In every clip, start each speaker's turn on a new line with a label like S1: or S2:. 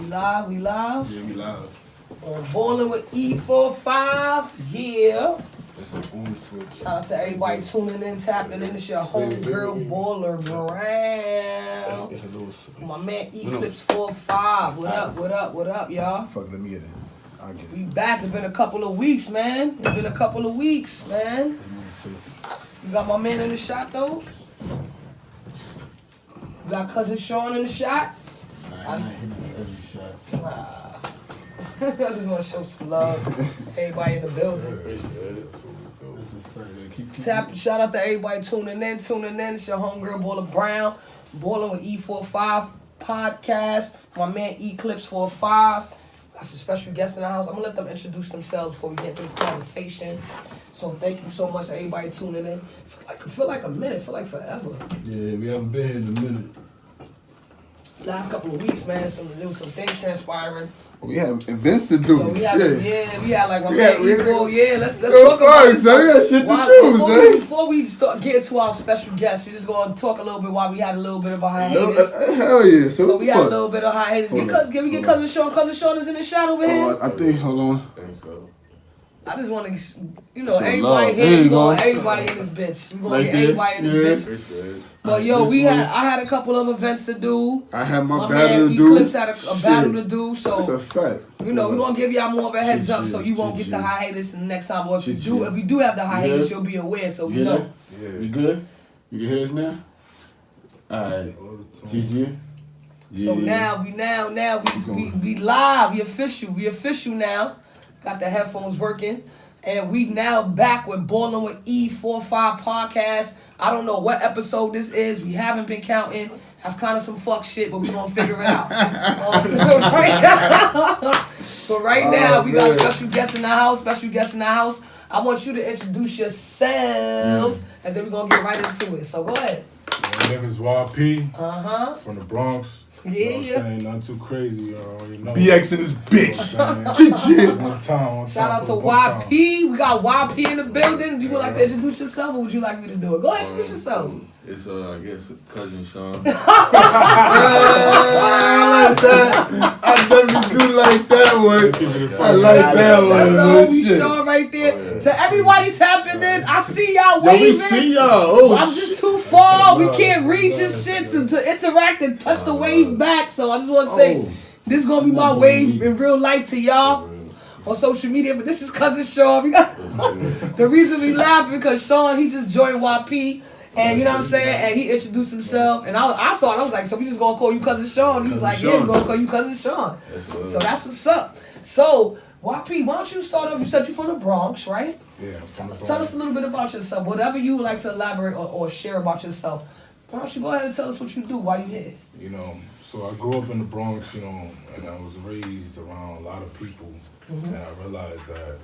S1: We live?
S2: Yeah, we live.
S1: On Ballin' with E45, yeah.
S2: It's an on switch.
S1: Shout out to everybody tuning in, tapping in. It's your homegirl Baller Brown.
S2: It's a little switch.
S1: My man Eclipse45. What up, y'all?
S2: Fuck, let me get it. I'll get it.
S1: We back. It's been a couple of weeks, man. You got my man in the shot, though? You got cousin Sean in the shot?
S2: I'm not hitting every shot.
S1: I just want to show some love. Everybody in the building. Shout out to everybody tuning in. It's your homegirl Baller Brown. Ballin' with E45 podcast. My man Eclipse45. Got some special guests in the house. I'm gonna let them introduce themselves before we get to this conversation. So thank you so much, everybody tuning in. Feel like a minute. Feel like forever.
S2: Yeah, we haven't been here in a minute.
S1: Last couple of weeks, man. There was some things transpiring.
S2: We have events to do.
S1: So we had like my man E4. Yeah, let's talk about it.
S2: So we got shit to do,
S1: before we start getting to our special guests, we're just gonna talk a little bit while we had a little bit of a hiatus.
S2: Hell yeah!
S1: So we had a little bit of hiatus. Can we get cousin Sean? Cousin Sean is in the shot over here.
S2: I think. Hold on.
S1: I just want to, everybody here. We going everybody in this bitch. We gonna get everybody in this bitch. But yo, I had a couple of events to do.
S2: I had my battle to do.
S1: Eclipse had a battle to do. So
S2: that's a fact.
S1: We're gonna give y'all more of a heads up, so you won't get the hiatus in the next time. Or if we do have the hiatus, you'll be aware, so we know.
S2: Yeah, you good? You can hear us now? Alright. GG. Yeah.
S1: So now we live. We official now. Got the headphones working. And we now back with Ballin' with E45 podcast. I don't know what episode this is. We haven't been counting. That's kind of some fuck shit, but we're going to figure it out. But right now, we got special guests in the house. I want you to introduce yourselves, and then we're going to get right into it. So go ahead.
S3: My name is YP. From the Bronx.
S1: Yeah.
S3: You know what I'm saying? Nothing too crazy, you already know.
S2: BX in this bitch.
S3: One time.
S1: Shout out to YP. We got YP in the building. You would like to introduce yourself, or would you like me to do it? Go ahead, introduce yourself.
S4: It's I guess cousin Sean.
S2: I like that. I never do like that one. I like that one.
S1: That's the homie Sean right there. Oh, yeah. To everybody tapping in, I see y'all waving.
S2: We see y'all.
S1: I'm just too far. We can't reach this shit to interact and touch the wave back. So I just want to say, this is gonna be my wave in real life to y'all on social media. But this is cousin Sean. The reason we laughing because Sean, he just joined YP. And you know what I'm saying? And he introduced himself. And I was like, so we just gonna call you cousin Sean? He was like, yeah, we're gonna call you cousin Sean. So that's what's up. So, YP, why don't you start off? You said you're from the Bronx, right?
S3: Yeah, from the Bronx.
S1: Tell us a little bit about yourself. Whatever you would like to elaborate or share about yourself. Why don't you go ahead and tell us what you do while you're here?
S3: So I grew up in the Bronx, and I was raised around a lot of people. And I realized that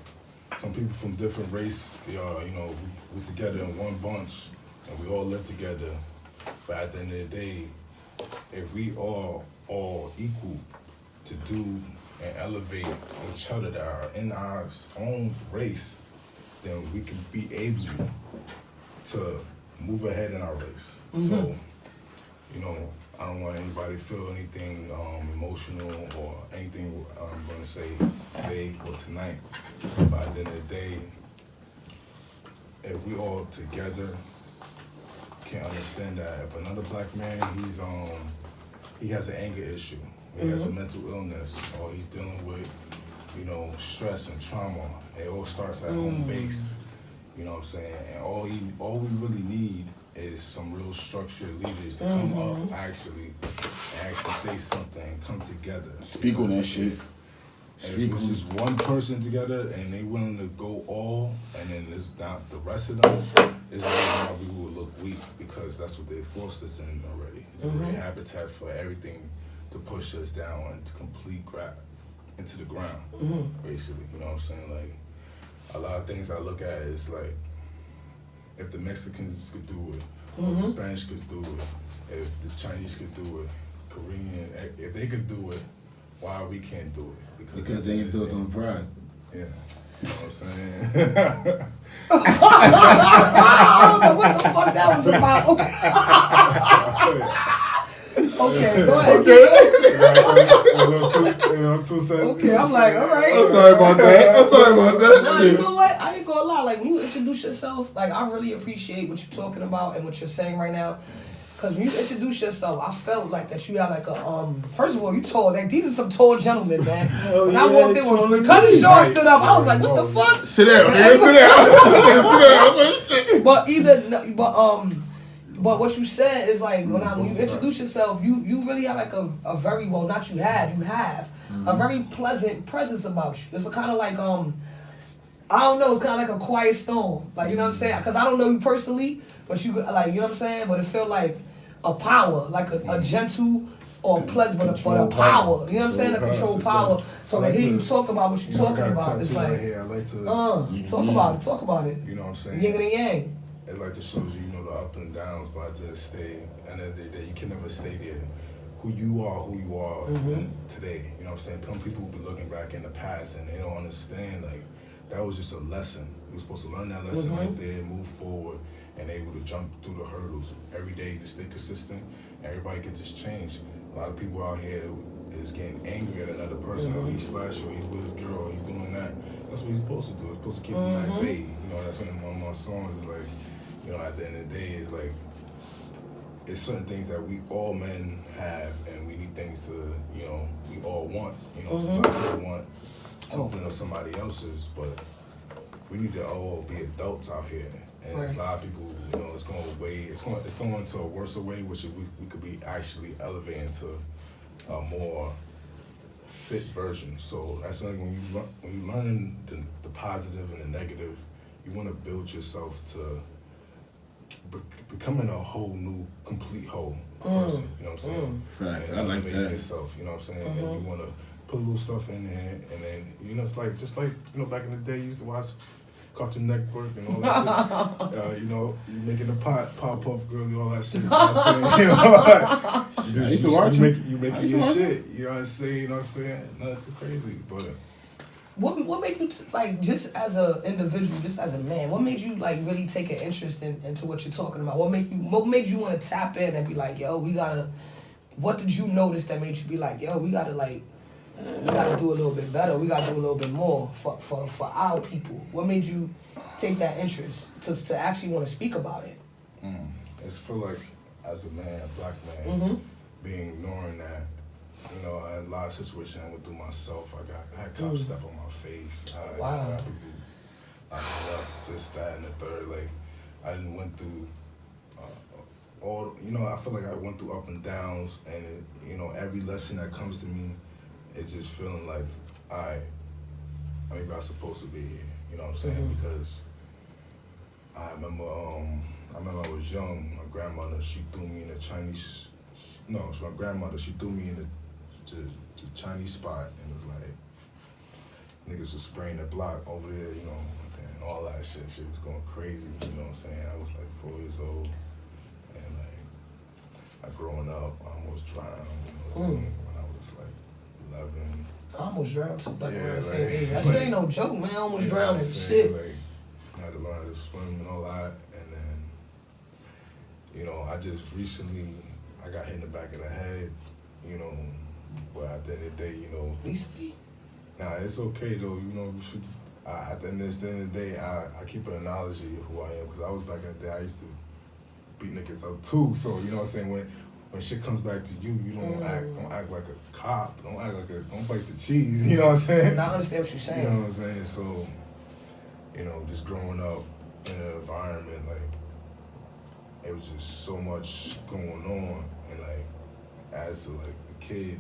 S3: some people from different race, we're together in one bunch. And we all live together, but at the end of the day, if we are all equal to do and elevate each other that are in our own race, then we can be able to move ahead in our race. So, I don't want anybody to feel anything emotional or anything I'm going to say today or tonight. But at the end of the day, if we all together, can't understand that if another black man, he has an anger issue, he has a mental illness, or he's dealing with, stress and trauma. It all starts at home base. You know what I'm saying? And all we really need is some real structured leaders to come up and actually say something, come together.
S2: Speak on that shit.
S3: And if it's just one person together and they willing to go all, and then it's not the rest of them, is the reason why we will look weak, because that's what they forced us in already. It's a habitat for everything to push us down and to complete grab into the ground, basically. You know what I'm saying? Like, a lot of things I look at is like, if the Mexicans could do it, or the Spanish could do it, if the Chinese could do it, Korean, if they could do it, why we can't do it?
S2: Because they ain't built on pride.
S3: Yeah. You know what I'm saying?
S1: I don't know what the fuck that was about. Okay, go ahead.
S3: A little my 2 cents.
S1: Okay, I'm like, all right.
S2: I'm sorry about that.
S1: Nah, you know what? I ain't gonna lie. Like, when you introduce yourself, like, I really appreciate what you're talking about and what you're saying right now. Because when you introduce yourself, I felt like that you had like a, first of all, you tall. Like, these are some tall gentlemen, man. When I walked in, when Cousin Shaw stood up, I was like, what the fuck?
S2: Sit down, man. Sit down.
S1: But what you said is like, when you introduce yourself, you really have like a very, well, not you have a very pleasant presence about you. It's kind of like, I don't know, it's kind of like a quiet storm. Like, you know what I'm saying? Because I don't know you personally, but you, like, you know what I'm saying? But it felt like a power, like a gentle or pleasant, but a power. You know what I'm saying? A controlled power. So like, hear you talk about what you're talking about. It's like,
S3: I like to
S1: talk about it.
S3: You know what I'm saying?
S1: Yin and yang.
S3: It like to show you, the up and downs, but I just stay. And at the end of the day, you can never stay there. Who you are today. You know what I'm saying? Some people will be looking back in the past and they don't understand, like, that was just a lesson. You're supposed to learn that lesson right there, move forward, and able to jump through the hurdles every day to stay consistent. Everybody can just change. A lot of people out here is getting angry at another person. Oh, he's flashy, or he's with his girl, or he's doing that. That's what he's supposed to do. He's supposed to keep him at bay. That's one of my songs is like, at the end of the day, it's like, it's certain things that we all men have, and we need things to, we all want. So a lot of people want something of somebody else's, but we need to all be adults out here. And there's a lot of people, it's going to a worse way, which we could be actually elevating to a more fit version. So that's like when you learn the positive and the negative, you want to build yourself to becoming a whole new, complete whole person. You know what I'm saying?
S2: Facts.
S3: And
S2: I like that.
S3: yourself. You know what I'm saying? And you want to put a little stuff in there, and then it's like just like back in the day, you used to watch Cartoon Network and all that shit. You making the Powerpuff Girls, all that shit. You know what I'm saying?
S2: I used to watch it.
S3: You making your shit. You know what I'm saying? Nothing too crazy, but.
S1: What made you like, just as an individual, just as a man? What made you like really take an interest into what you're talking about? What made you want to tap in and be like, yo, we gotta? What did you notice that made you be like, yo, we gotta do a little bit better. We gotta do a little bit more for our people. What made you take that interest to actually want to speak about it?
S3: It's feel like as a man, a black man, being ignoring that. I had a lot of situations I went through myself. I had cops step on my face. I got people locked up, this, that, and the third. Like, I didn't went through all. I feel like I went through up and downs, and every lesson that comes to me, it's just feeling like, maybe I'm supposed to be here. You know what I'm saying? Because I remember I was young. My grandmother, she threw me in a Chinese. No, it's my grandmother. She threw me in the Chinese spot, and it was like niggas was spraying the block over there, and all that shit. Shit was going crazy. You know what I'm saying? I was like 4 years old, and like growing up, I almost drowned. When I was like 11.
S1: I almost drowned too. Like around the same age. That shit ain't no joke, man. I almost drowned in shit.
S3: Like, I had to learn how to swim and all that, and then I just recently I got hit in the back of the head. But at the end of the day, nah, it's okay though. We should. At the end of the day, I keep an analogy of who I am, because I was back in the day. I used to beat niggas up too. So you know what I'm saying. When shit comes back to you, you don't act like a cop. Don't bite the cheese. You know what I'm saying.
S1: I understand what you're saying.
S3: You know what I'm saying. So just growing up in an environment like it was just so much going on, and like as a kid,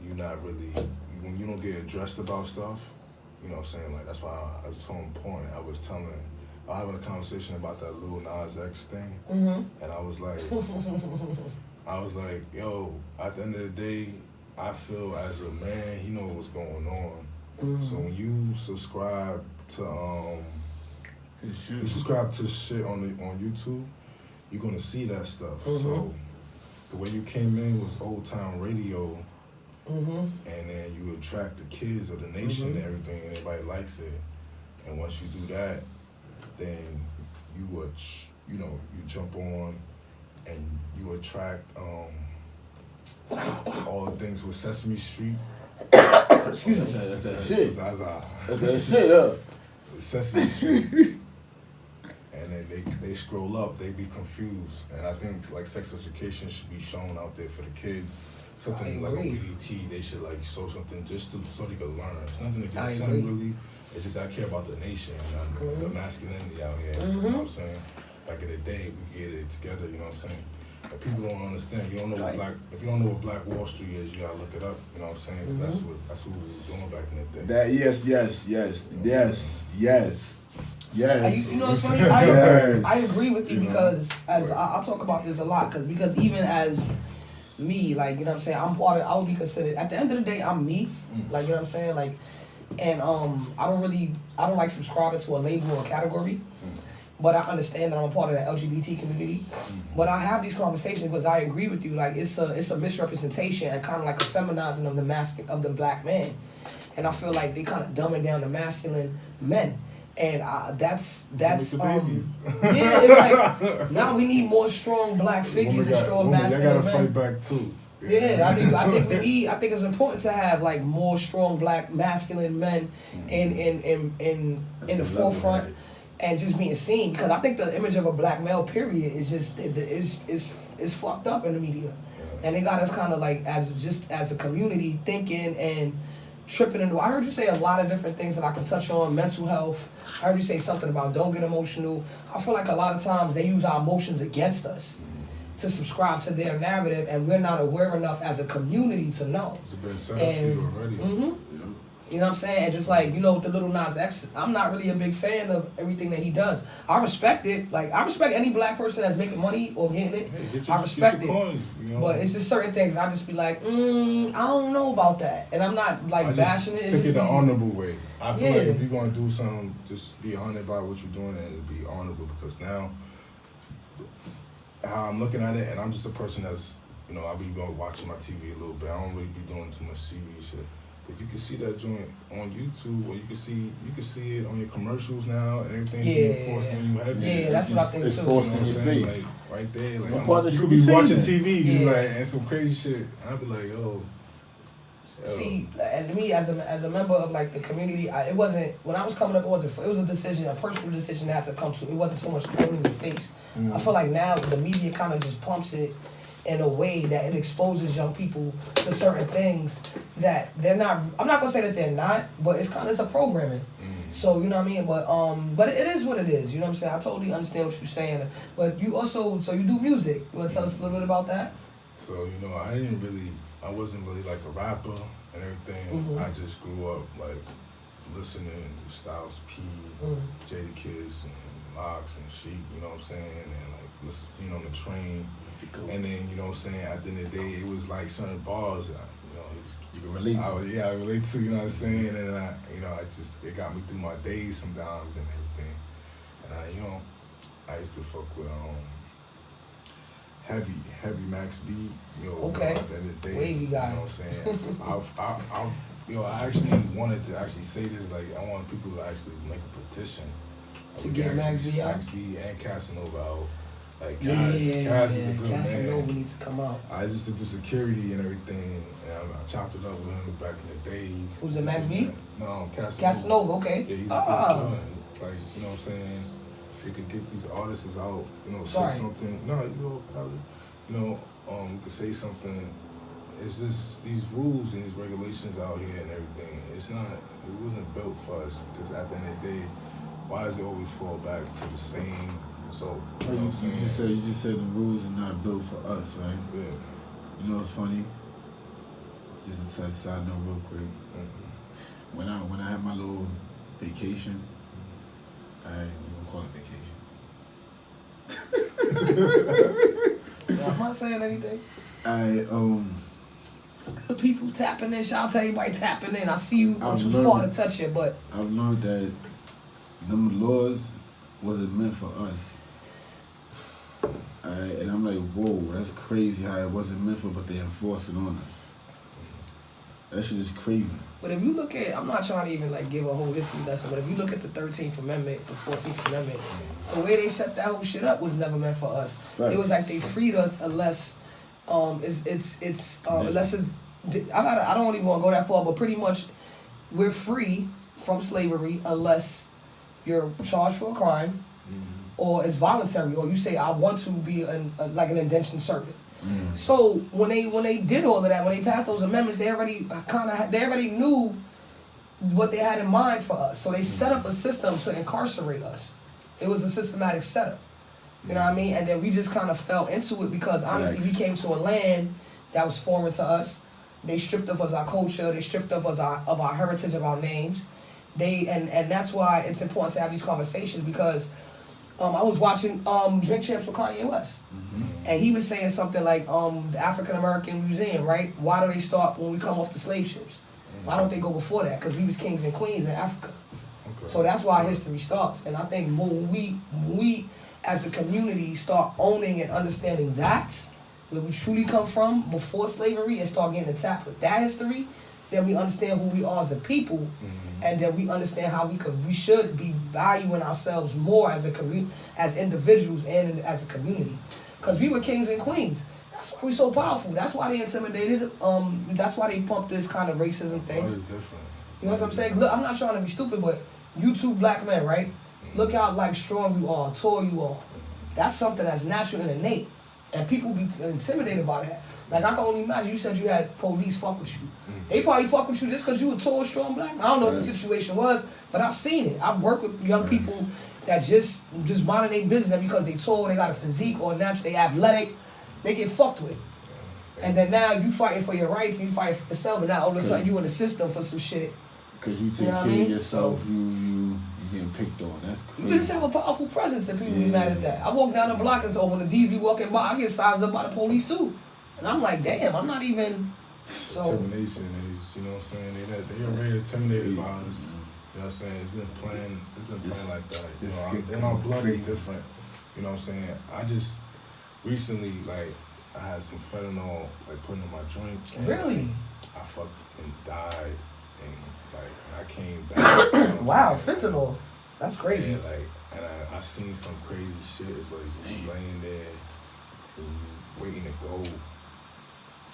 S3: you're not really, when you don't get addressed about stuff, you know what I'm saying? Like, that's why I was so important. I was having a conversation about that Lil Nas X thing, and I was like, yo, at the end of the day, I feel as a man, he know what's going on. So when you subscribe to shit on YouTube, you're gonna see that stuff. So the way you came in was old town radio, and then you attract the kids of the nation and everything, and everybody likes it. And once you do that, then you jump on, and you attract all the things with Sesame Street.
S1: Excuse me.
S2: That's that shit.
S3: Zaza.
S2: That's that shit up.
S3: Sesame Street. And then they scroll up, they be confused. And I think like sex education should be shown out there for the kids. Something like a BDT, they should like show something just so they can learn. It's nothing against them really. It's just I care about the nation and the masculinity out here. You know what I'm saying? Back in the day, we get it together. You know what I'm saying? But people don't understand. You don't know what if you don't know what Black Wall Street is, you gotta look it up. You know what I'm saying? 'Cause that's what we was doing back in the day.
S2: That yes.
S1: You know what's funny? I agree with you because as I talk about this a lot because even as me, like, you know what I'm saying, I'm part of, I would be considered, at the end of the day, I'm me, like, you know what I'm saying, like, and I don't like subscribing to a label or category, but I understand that I'm a part of the LGBT community, but I have these conversations because I agree with you, like, it's a misrepresentation and kind of like a feminizing of the black man, and I feel like they kind of dumbing down the masculine men. And that's yeah, it's like now we need more strong black figures and strong masculine men.
S3: They gotta fight back too.
S1: Yeah, I think it's important to have like more strong black masculine men in the forefront and just being seen because I think the image of a black male period is just is fucked up in the media, and they got us kind of like as a community thinking and tripping into. I heard you say a lot of different things that I can touch on, mental health. I heard you say something about don't get emotional. I feel like a lot of times they use our emotions against us to subscribe to their narrative, and we're not aware enough as a community to know.
S3: It's been set up for you already.
S1: You know what I'm saying? And just like, you know, with the Lil Nas X, I'm not really a big fan of everything that he does. I respect it. Like, I respect any black person that's making money or getting it.
S3: Hey,
S1: I respect it.
S3: Coins, you know?
S1: But it's just certain things that I just be like, I don't know about that. And I'm not like bashing it.
S3: Take it the honorable way. I feel like if you're going to do something, just be honored by what you're doing and it'll be honorable because now, how I'm looking at it, and I'm just a person that's, you know, I'll be watching my TV a little bit. I don't really be doing too much serious shit. But you can see that joint on YouTube, or you can see it on your commercials now, and everything's being forced on you heavy.
S1: Yeah, that's what I think
S2: it's
S1: too.
S2: Forced
S3: you know
S2: in your face.
S3: Like, right there, like
S2: you
S3: could be watching
S2: that.
S3: TV, you like, and some crazy shit, and I'd be like, yo.
S1: See, and me as a member of like the community, it wasn't when I was coming up. It was a decision, a personal decision that had to come to. It wasn't so much thrown in your face. I feel like now the media kind of just pumps it in a way that it exposes young people to certain things that they're not. I'm not gonna say that they're not, but it's a programming. So you know what I mean. But it is what it is. You know what I'm saying. I totally understand what you're saying. But you also you do music. You wanna tell us a little bit about that?
S3: So you know, I wasn't really like a rapper and everything. I just grew up like listening to Styles P, Jadakiss, and Locks and Sheik, you know what I'm saying, and like listen, you know, on the train. And then, you know what I'm saying, at the end of the day, it was like certain bars, you know,
S2: you can relate to.
S3: I relate to, you know what I'm saying, and it got me through my days sometimes and everything. And I used to fuck with heavy Max B, you know, at the end of the day,
S1: wavy guy.
S3: You know what I'm saying? I actually wanted to actually say this, like, I want people to actually make a petition
S1: to get Max B out?
S3: Max B and Casanova out. Like,
S1: Cass
S3: is a good
S1: Casanova
S3: man.
S1: needs to come out.
S3: I just did the security and everything, and I chopped it up with him back in the days.
S1: Who's it, Max B?
S3: No, Casanova.
S1: Casanova, okay.
S3: Yeah, he's a good dude. Like, you know what I'm saying? We could get these artists out, you know, say something. No, we could say something. It's just these rules and these regulations out here and everything. It wasn't built for us because at the end of the day, why does it always fall back to the same result? You know what I'm saying?
S2: You just said the rules are not built for us, right?
S3: Yeah.
S2: You know what's funny? Just a touch side note real quick. When I had my little vacation, we gonna call it vacation.
S1: I'm not saying anything. People tapping in. Shout out to everybody tapping in. I see you. I'm too far to touch it, but
S2: I've learned that them laws wasn't meant for us. And I'm like, whoa, that's crazy how it wasn't meant for, but they enforce it on us. That shit is crazy.
S1: But if you look at, I'm not trying to even like give a whole history lesson, but if you look at the 13th Amendment, the 14th Amendment, the way they set that whole shit up was never meant for us. Right. It was like they freed us unless unless it's I don't even want to go that far, but pretty much we're free from slavery unless you're charged for a crime or it's voluntary, or you say I want to be like an indentured servant. So when they did all of that, when they passed those amendments, they already knew what they had in mind for us. So they set up a system to incarcerate us. It was a systematic setup. You know what I mean? And then we just kind of fell into it because honestly, we came to a land that was foreign to us. They stripped of us our culture. They stripped of us of our heritage, of our names. And that's why it's important to have these conversations because I was watching Drink Champs with Kanye West, and he was saying something like the African American Museum, right? Why do they start when we come off the slave ships? Why don't they go before that? Because we was kings and queens in Africa. Okay. So that's why history starts. And I think when we as a community start owning and understanding that, where we truly come from before slavery, and start getting attacked with that history, then we understand who we are as a people, and then we understand how we should be valuing ourselves more as a community, as individuals and as a community, because we were kings and queens. That's why we're so powerful. That's why they intimidated. That's why they pumped this kind of racism things.
S3: That is different.
S1: You know what I'm saying? Look, I'm not trying to be stupid, but you two black men, right? Look how like strong you are, tall you are. That's something that's natural and innate, and people be intimidated by that. Like I can only imagine you said you had police fuck with you. They probably fuck with you just because you a tall, strong black man. I don't know what the situation was, but I've seen it. I've worked with young people that just minding their business because they tall, they got a physique or natural, they athletic, they get fucked with. And then now you fighting for your rights and you fighting for yourself, and now all of a sudden you in the system for some shit.
S2: Because you take care of yourself, so, you getting picked on. That's crazy. You just have a powerful presence and people be mad at that. I walk down the block and so when the D's be walking by, I get sized up by the police too. And I'm like, damn, I'm not even. So.
S3: Intimidation is, you know what I'm saying? They already intimidated by us. You know what I'm saying? It's been playing like that. You know, and our blood is different. You know what I'm saying? I just recently, like, I had some fentanyl, like, put in my drink.
S1: Really?
S3: I fucking died. And, like, I came back. You know
S1: wow, fentanyl. That's crazy.
S3: Yeah, like, and I seen some crazy shit. It's like, you laying there and you waiting to go.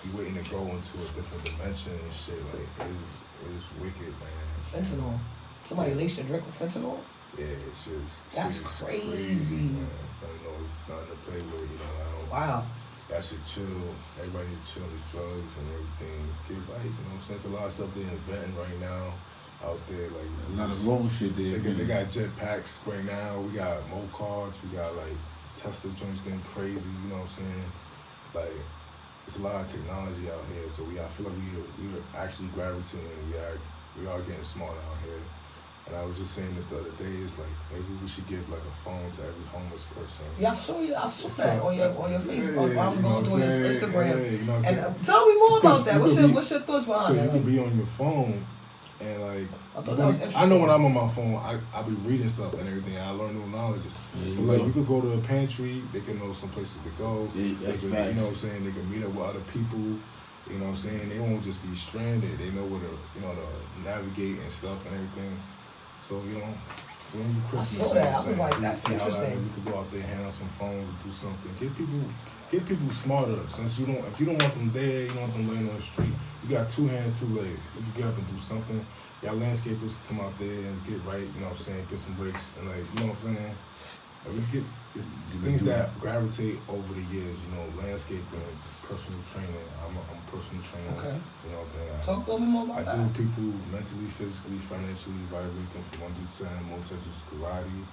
S3: You waiting to go into a different dimension and shit. Like, it's wicked, man.
S1: Fentanyl. Somebody laced your drink with fentanyl?
S3: Yeah, it's just.
S1: That's crazy.
S3: Man. You know, it's nothing to play with, you know.
S1: Wow.
S3: Y'all should chill. Everybody need to chill with drugs and everything. Get right, you know what I'm saying? There's a lot of stuff they're inventing right now out there. Like,
S2: a lot of wrong shit there.
S3: They got jetpacks right now. We got mo cards. We got, like, Tesla joints getting crazy, you know what I'm saying? Like, it's a lot of technology out here, so I feel like we are actually gravitating. We are getting smart out here. And I was just saying this the other day. It's like maybe we should give like a phone to every homeless person.
S1: Yeah, I saw that on your Facebook. I was going through his Instagram.
S3: Yeah, you know what I'm saying?
S1: And tell me more about that. What's your thoughts behind that?
S3: So you could be on your phone. And like,
S1: I
S3: know when I'm on my phone, I be reading stuff and everything. And I learn new knowledges. So like, you could go to a pantry. They can know some places to go.
S2: Yeah, that's
S3: you know what I'm saying? They can meet up with other people. You know what I'm saying? They won't just be stranded. They know where to navigate and stuff and everything. So for Christmas,
S1: I saw that. I was like, that's interesting.
S3: We could go out there, hand out some phones, do something. Get people smarter. Since if you don't want them there, you don't want them laying on the street. You got 2 hands, 2 legs. You can get up and do something. Y'all landscapers come out there and get right, you know what I'm saying, get some breaks and like, you know what I'm saying? Like we get it's things that gravitate over the years, you know, landscaping, personal training. I'm a personal trainer.
S1: Okay.
S3: You know what I'm saying?
S1: Talk a little bit more about that.
S3: I do people mentally, physically, financially, evaluate them from 1 to 10, more touches karate.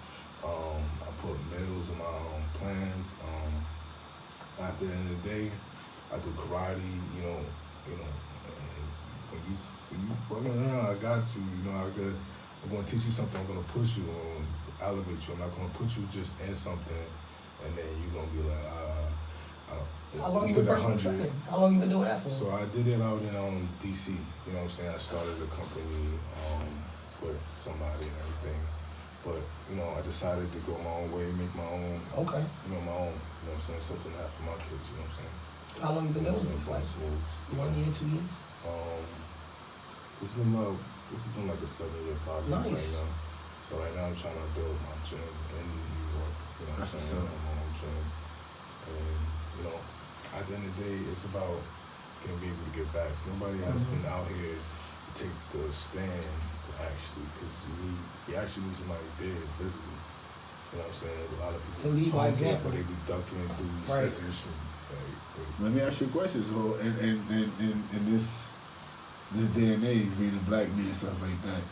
S3: I put meals in my plans. At the end of the day, I do karate, you know, and when you fucking around, I got you, I'm gonna teach you something, I'm gonna push you, I'm gonna elevate you, I'm not gonna put you just in something and then you're gonna be like,
S1: how long you been personal training? How long you been doing that for?
S3: So I did it out in DC, you know what I'm saying? I started a company with somebody and everything. But, I decided to go my own way, make my own,
S1: okay.
S3: My own, you know what I'm saying, something to have for my kids, you know what I'm saying?
S1: How long you been doing it? Like 1 year, 2 years?
S3: This has been like a 7-year process right now. So right now I'm trying to build my gym in New York, you know what I'm saying? My own gym. And, at the end of the day, it's about can be able to give back. So nobody has been out here to take the stand actually, because you actually need somebody big, visible. You know what I'm saying? A lot of people
S1: to lead by example,
S3: but they be ducking, do censorship.
S2: Let me ask you a question. So, in this day and age, being a black man and stuff like that,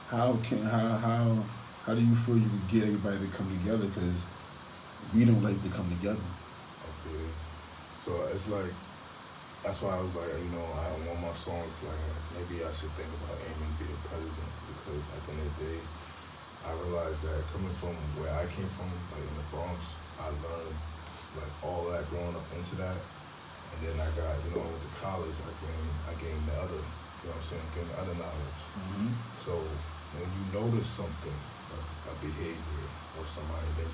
S2: how do you feel you can get everybody to come together? Because we don't like to come together.
S3: I feel it. So it's like, that's why I was like, you know, I want my songs like maybe I should think about aiming to be the president, because at the end of the day, I realized that coming from where I came from, like in the Bronx, I learned like all that growing up into that. And then I got, you know, I went to college, I gained the other, you know what I'm saying, gained the other knowledge. So when you notice something, a behavior or somebody, then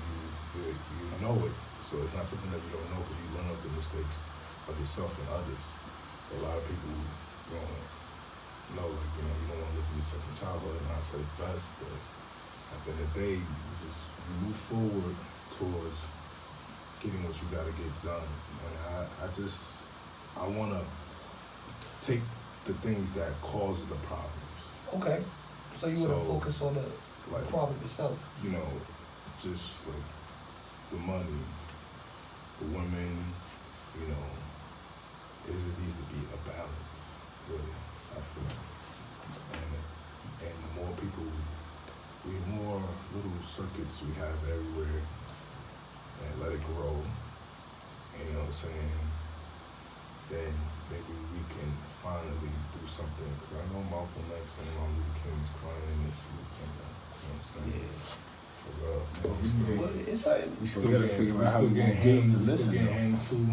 S3: you know it. So it's not something that you don't know, because you learn of the mistakes of yourself and others. A lot of people don't know, like, you know, you don't want to live in your second childhood, and I say best, but at the end of the day, you move forward towards getting what you gotta get done. And I wanna take the things that causes the problems.
S1: Okay. So you wanna focus on the problem itself.
S3: You know, just like the money, the women, you know, it just needs to be a balance, really, I feel. And the more people, more little circuits we have everywhere, and let it grow, you know what I'm saying, then maybe we can finally do something. Because I know Malcolm X and Martin Luther King was crying in their sleep, you know what I'm saying? Yeah. For real. We still getting hanged too.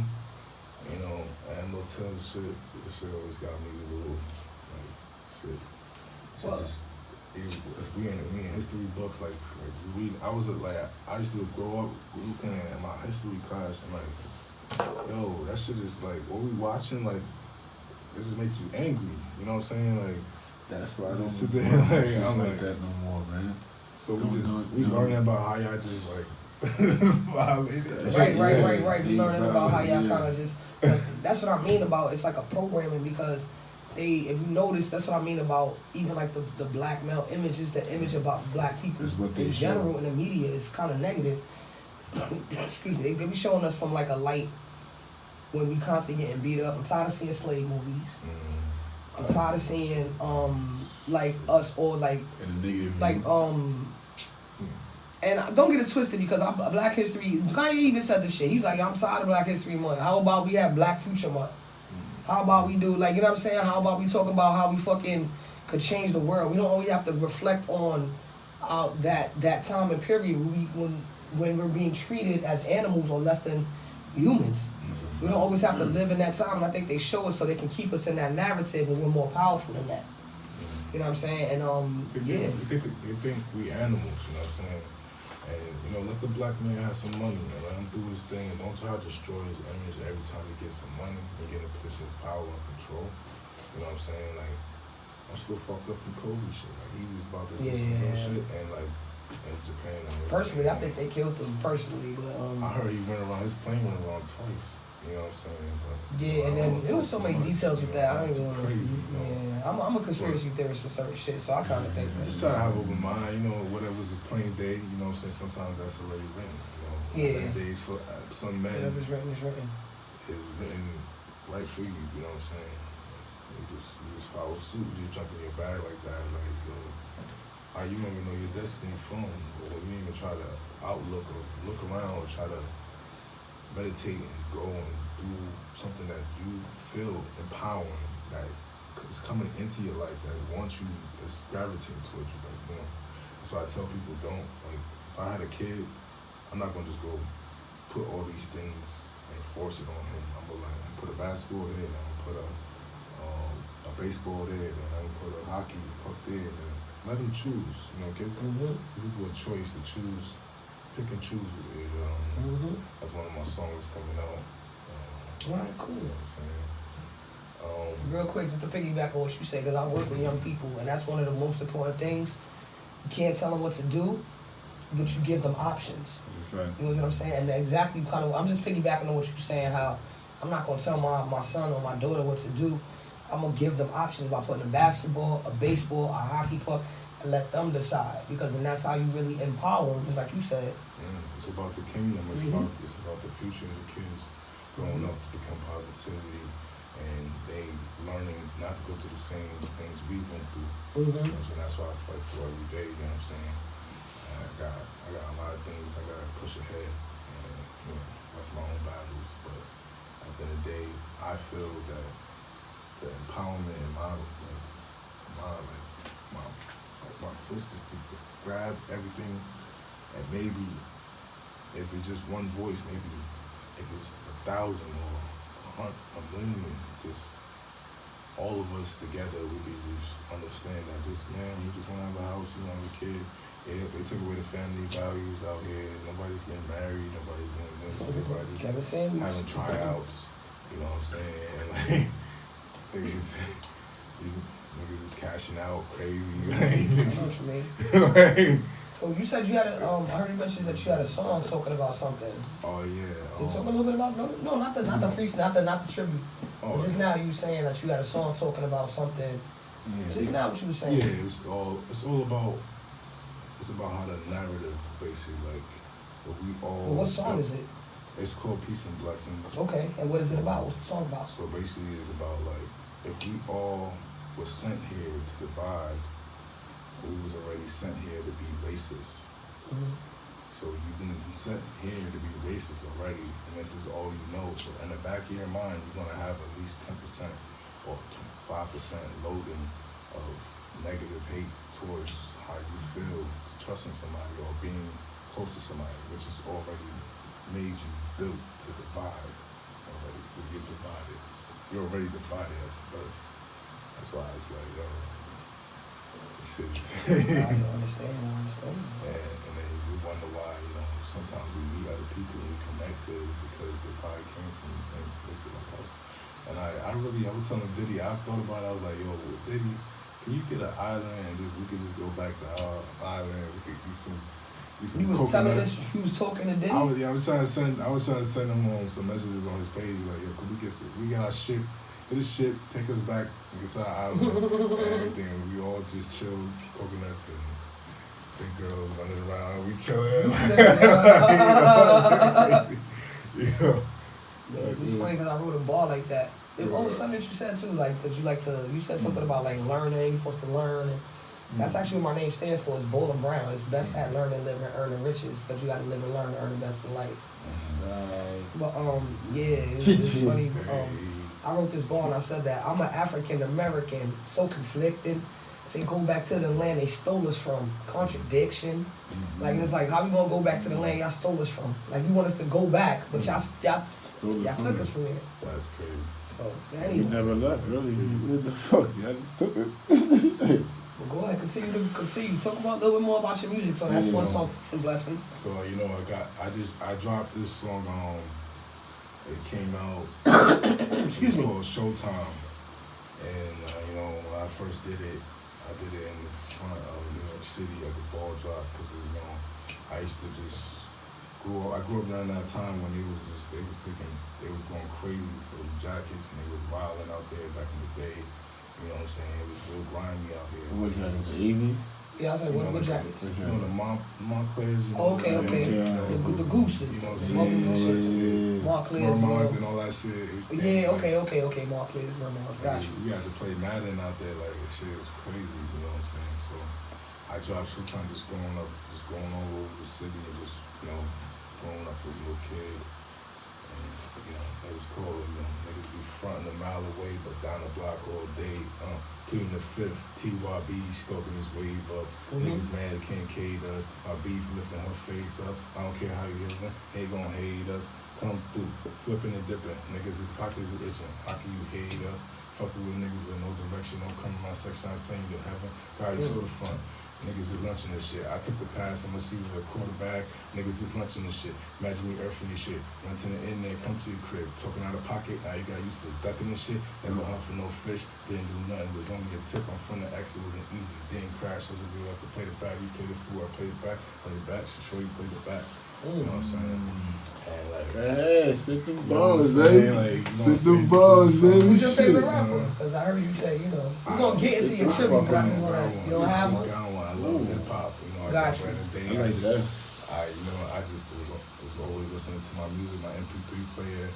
S3: You know, and no tell shit. This shit always got me a little, like, shit. We in history books, like we read. I used to grow up looking at my history class and like, yo, that shit is like, what we watching, like, it just makes you angry. You know what I'm saying? Like,
S2: that's why I
S3: just
S2: don't
S3: sit there like, I'm
S2: like that no more, man.
S3: So we learning about how y'all just like violated.
S1: Right. We learning about how y'all kind of just. That's what I mean about it's like a programming, because if you notice, that's what I mean about even like the black male image is the image about black people in general in the media is kind of negative. Excuse me, they be showing us from like a light when we constantly getting beat up. I'm tired of seeing slave movies. I'm tired of seeing like us all like
S2: in a negative
S1: like and don't get it twisted, because Black History, Kanye even said this shit. He's like, I'm tired of Black History Month. How about we have Black Future Month? How about we do, like, you know what I'm saying? How about we talk about how we fucking could change the world? We don't always have to reflect on that time and period when we're being treated as animals or less than humans. We don't always have to live in that time, and I think they show us so they can keep us in that narrative, and we're more powerful than that. You know what I'm saying? And
S3: they think we animals, you know what I'm saying? And, you know, let the black man have some money and let him do his thing, and don't try to destroy his image every time he gets some money and get in a position of power and control. You know what I'm saying? Like, I'm still fucked up from Kobe shit. Like, he was about to do some real shit, and like in Japan.
S1: Personally, I think they killed him personally, but
S3: I heard he went around, his plane went around twice. You know what I'm saying? But,
S1: and then there was so many details with that. I don't even
S3: crazy, you know?
S1: I'm a conspiracy theorist for certain shit, so I kind of think.
S3: Just try to have open mind, you know, whatever's a plain day, you know what I'm saying? Sometimes that's already written, you know? Days for some men.
S1: Whatever's written is written.
S3: It's written right for you, you know what I'm saying? You just follow suit, you just jump in your bag like that, like, yo, you don't even know your destiny from, or you don't even try to outlook or look around or try to meditate and go and do something that you feel empowering, that is coming into your life, that wants you, that's gravitating towards you, like, you know. That's why I tell people, don't, like, if I had a kid, I'm not gonna just go put all these things and force it on him. I'm gonna put a basketball here, I'm gonna put a baseball there, and I'm gonna put a hockey puck there, and let him choose, you know, give people a choice to choose, pick and choose with it. That's one of my songs coming out.
S1: Alright, cool.
S3: You know what I'm saying?
S1: Real quick, just to piggyback on what you said, because I work with young people, and that's one of the most important things. You can't tell them what to do, but you give them options.
S2: Right.
S1: You know what I'm saying? And exactly kind of, I'm just piggybacking on what you're saying, how I'm not gonna tell my son or my daughter what to do. I'm gonna give them options by putting a basketball, a baseball, a hockey puck, and let them decide. Because then that's how you really empower them, just like you said.
S3: Yeah, it's about the kingdom. It's about the future of the kids growing up to become positivity, and they learning not to go through the same things we went through. You know, so that's why I fight for every day. You know what I'm saying? I got a lot of things I gotta push ahead, and you know that's my own battles. But at the end of the day, I feel that the empowerment in my fist is to grab everything, and maybe if it's just one voice, maybe if it's 1,000 or 1,000,000, just all of us together, we could just understand that this man, he just want to have a house, he want to have a kid. Yeah, they took away the family values out here. Nobody's getting married. Nobody's doing this. Everybody's having tryouts. You know what I'm saying? Like, these niggas is cashing out crazy. Like,
S1: so you said you had a, I heard you mention that you had a song talking about something.
S3: Oh yeah.
S1: Can you talk a little bit about no, not the freestyle, not the tribute.
S3: Oh,
S1: just now you saying that you had a song talking about something.
S3: Yeah,
S1: just now what you were saying.
S3: Yeah, it's all about. It's about how the narrative, basically, like, what we all.
S1: Well, what song is it?
S3: It's called Peace and Blessings.
S1: Okay, and what is it about? What's the song about?
S3: So basically, it's about like if we all were sent here to divide, we was already sent here to be racist. So you've been sent here to be racist already, and this is all you know. So in the back of your mind, you're gonna have at least 10% or 5% loading of negative hate towards how you feel to trusting somebody or being close to somebody, which is already made you built to divide already. When you're divided, you're already divided at birth. That's why it's like, yo, shit.
S1: I understand.
S3: And then we wonder why, you know, sometimes we meet other people and we connect because they probably came from the same place like us. And I was telling Diddy, I thought about it, I was like, yo, Diddy, can you get an island and we could just go back to our island? We could eat some
S1: You was telling us you was talking to Diddy?
S3: I was trying to send him some messages on his page like, yo, could we get our ship, get a ship, take us back and get to our island and everything. We all just chill, coconuts and big girls running around, we chilling.
S1: It's funny because I wrote a bar like that. What was something that you said too, like, because you said something about like learning, you're supposed to learn. And that's actually what my name stands for, is Bowling Brown. It's best at learning, living, earning riches, but you got to live and learn to earn the best in life. But it's funny. I wrote this bar and I said that I'm an African American, so conflicted. Say go back to the land they stole us from. Contradiction. Like it's like, how we gonna go back to the land y'all stole us from? Like you want us to go back, but y'all took us from here.
S3: That's crazy.
S1: So
S5: anyway. We never left, really. What the fuck? Y'all just took us.
S1: Well, go ahead, continue. Talk about a little bit more about your music. So that's one song, Peace and Blessings.
S3: So I dropped this song. It came out.
S1: Excuse me.
S3: Called Showtime, and when I first did it, I did it in the front of New York City at the ball drop because I used to just. I grew up during that time when they was going crazy for them jackets and they was wilding out there back in the day. You know what I'm saying? It was real grimy out here.
S5: What jackets? The Evies?
S1: Yeah, I was like, what jackets?
S3: You know the Montclairs.
S1: Okay. The Gooses.
S3: You know what I'm saying?
S1: Montclairs.
S3: Mermons and all that shit.
S1: Yeah, okay. Montclairs, Mermons. Got you.
S3: We had to play Madden out there like that shit was crazy. You know what I'm saying? So I dropped Showtime just going all over the city and just growing up as a little kid, and it was cool. Niggas be fronting a mile away, but down the block all day. Pleading the fifth, TYB stalking his wave up. Niggas mad Kincaid us. My beef lifting her face up. I don't care how you living, they gon' hate us. Come through, flipping and dipping. Niggas, his pockets are itching. How can you hate us? Fucking with niggas with no direction. Don't come to my section. I send you to heaven. God, you so the front. Niggas is lunching this shit. I took the pass, I'm receiving a quarterback. Niggas is lunching this shit. Imagine me earthing your shit. Run to the end there, come to your crib. Talking out of pocket, now you got used to ducking this shit. Never hunt for no fish, didn't do nothing. It was only a tip. I'm from the X, it wasn't easy. Didn't crash, I was a real. I could play the back, you play the fool, I played the back. Play the back, so show you play the back. You know what I'm saying? And like,
S5: hey, spit them
S3: you know what I'm
S5: balls,
S3: saying?
S5: baby.
S3: Like, you know what I'm
S5: Spit
S3: saying?
S5: them balls, baby.
S1: Who's your favorite
S5: Shit.
S1: rapper? Because I heard you say, you know, we're gonna get into your tribute, but I just wanna, you don't have one?
S3: I love hip hop. You know, I
S1: Got
S3: got
S1: you.
S3: Day.
S5: I like that.
S3: I just was always listening to my music, my MP3 player.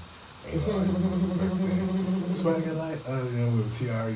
S3: And, you know, I used to swagger like us, you know, with T.R. Like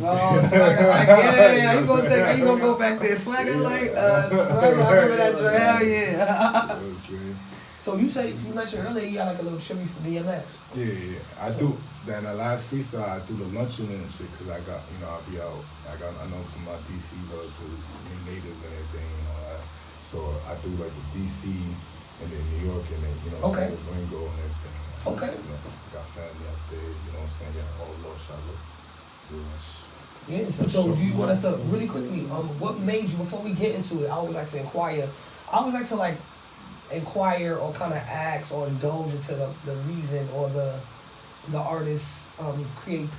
S1: Oh, swagger like, yeah, you gonna take, you gonna go back there, swagger like, swagger, I remember that, hell yeah.
S3: You know what I'm saying?
S1: So you mentioned earlier you got like a little tribute for DMX.
S3: Yeah. I do. Then the last freestyle, I do the luncheon and shit, cause I got, you know, I'll be out. I know some of my DC relatives, natives and everything, and all that. So I do like the DC and then New York and then, you know,
S1: Okay.
S3: Ringo and everything.
S1: Okay.
S3: You know, got family up there, you know what I'm saying? Got all North Charlotte.
S1: Yeah, so do you want us to, really quickly, what made you, before we get into it, I always like to inquire or kind of ask or indulge into the reason or the artist create,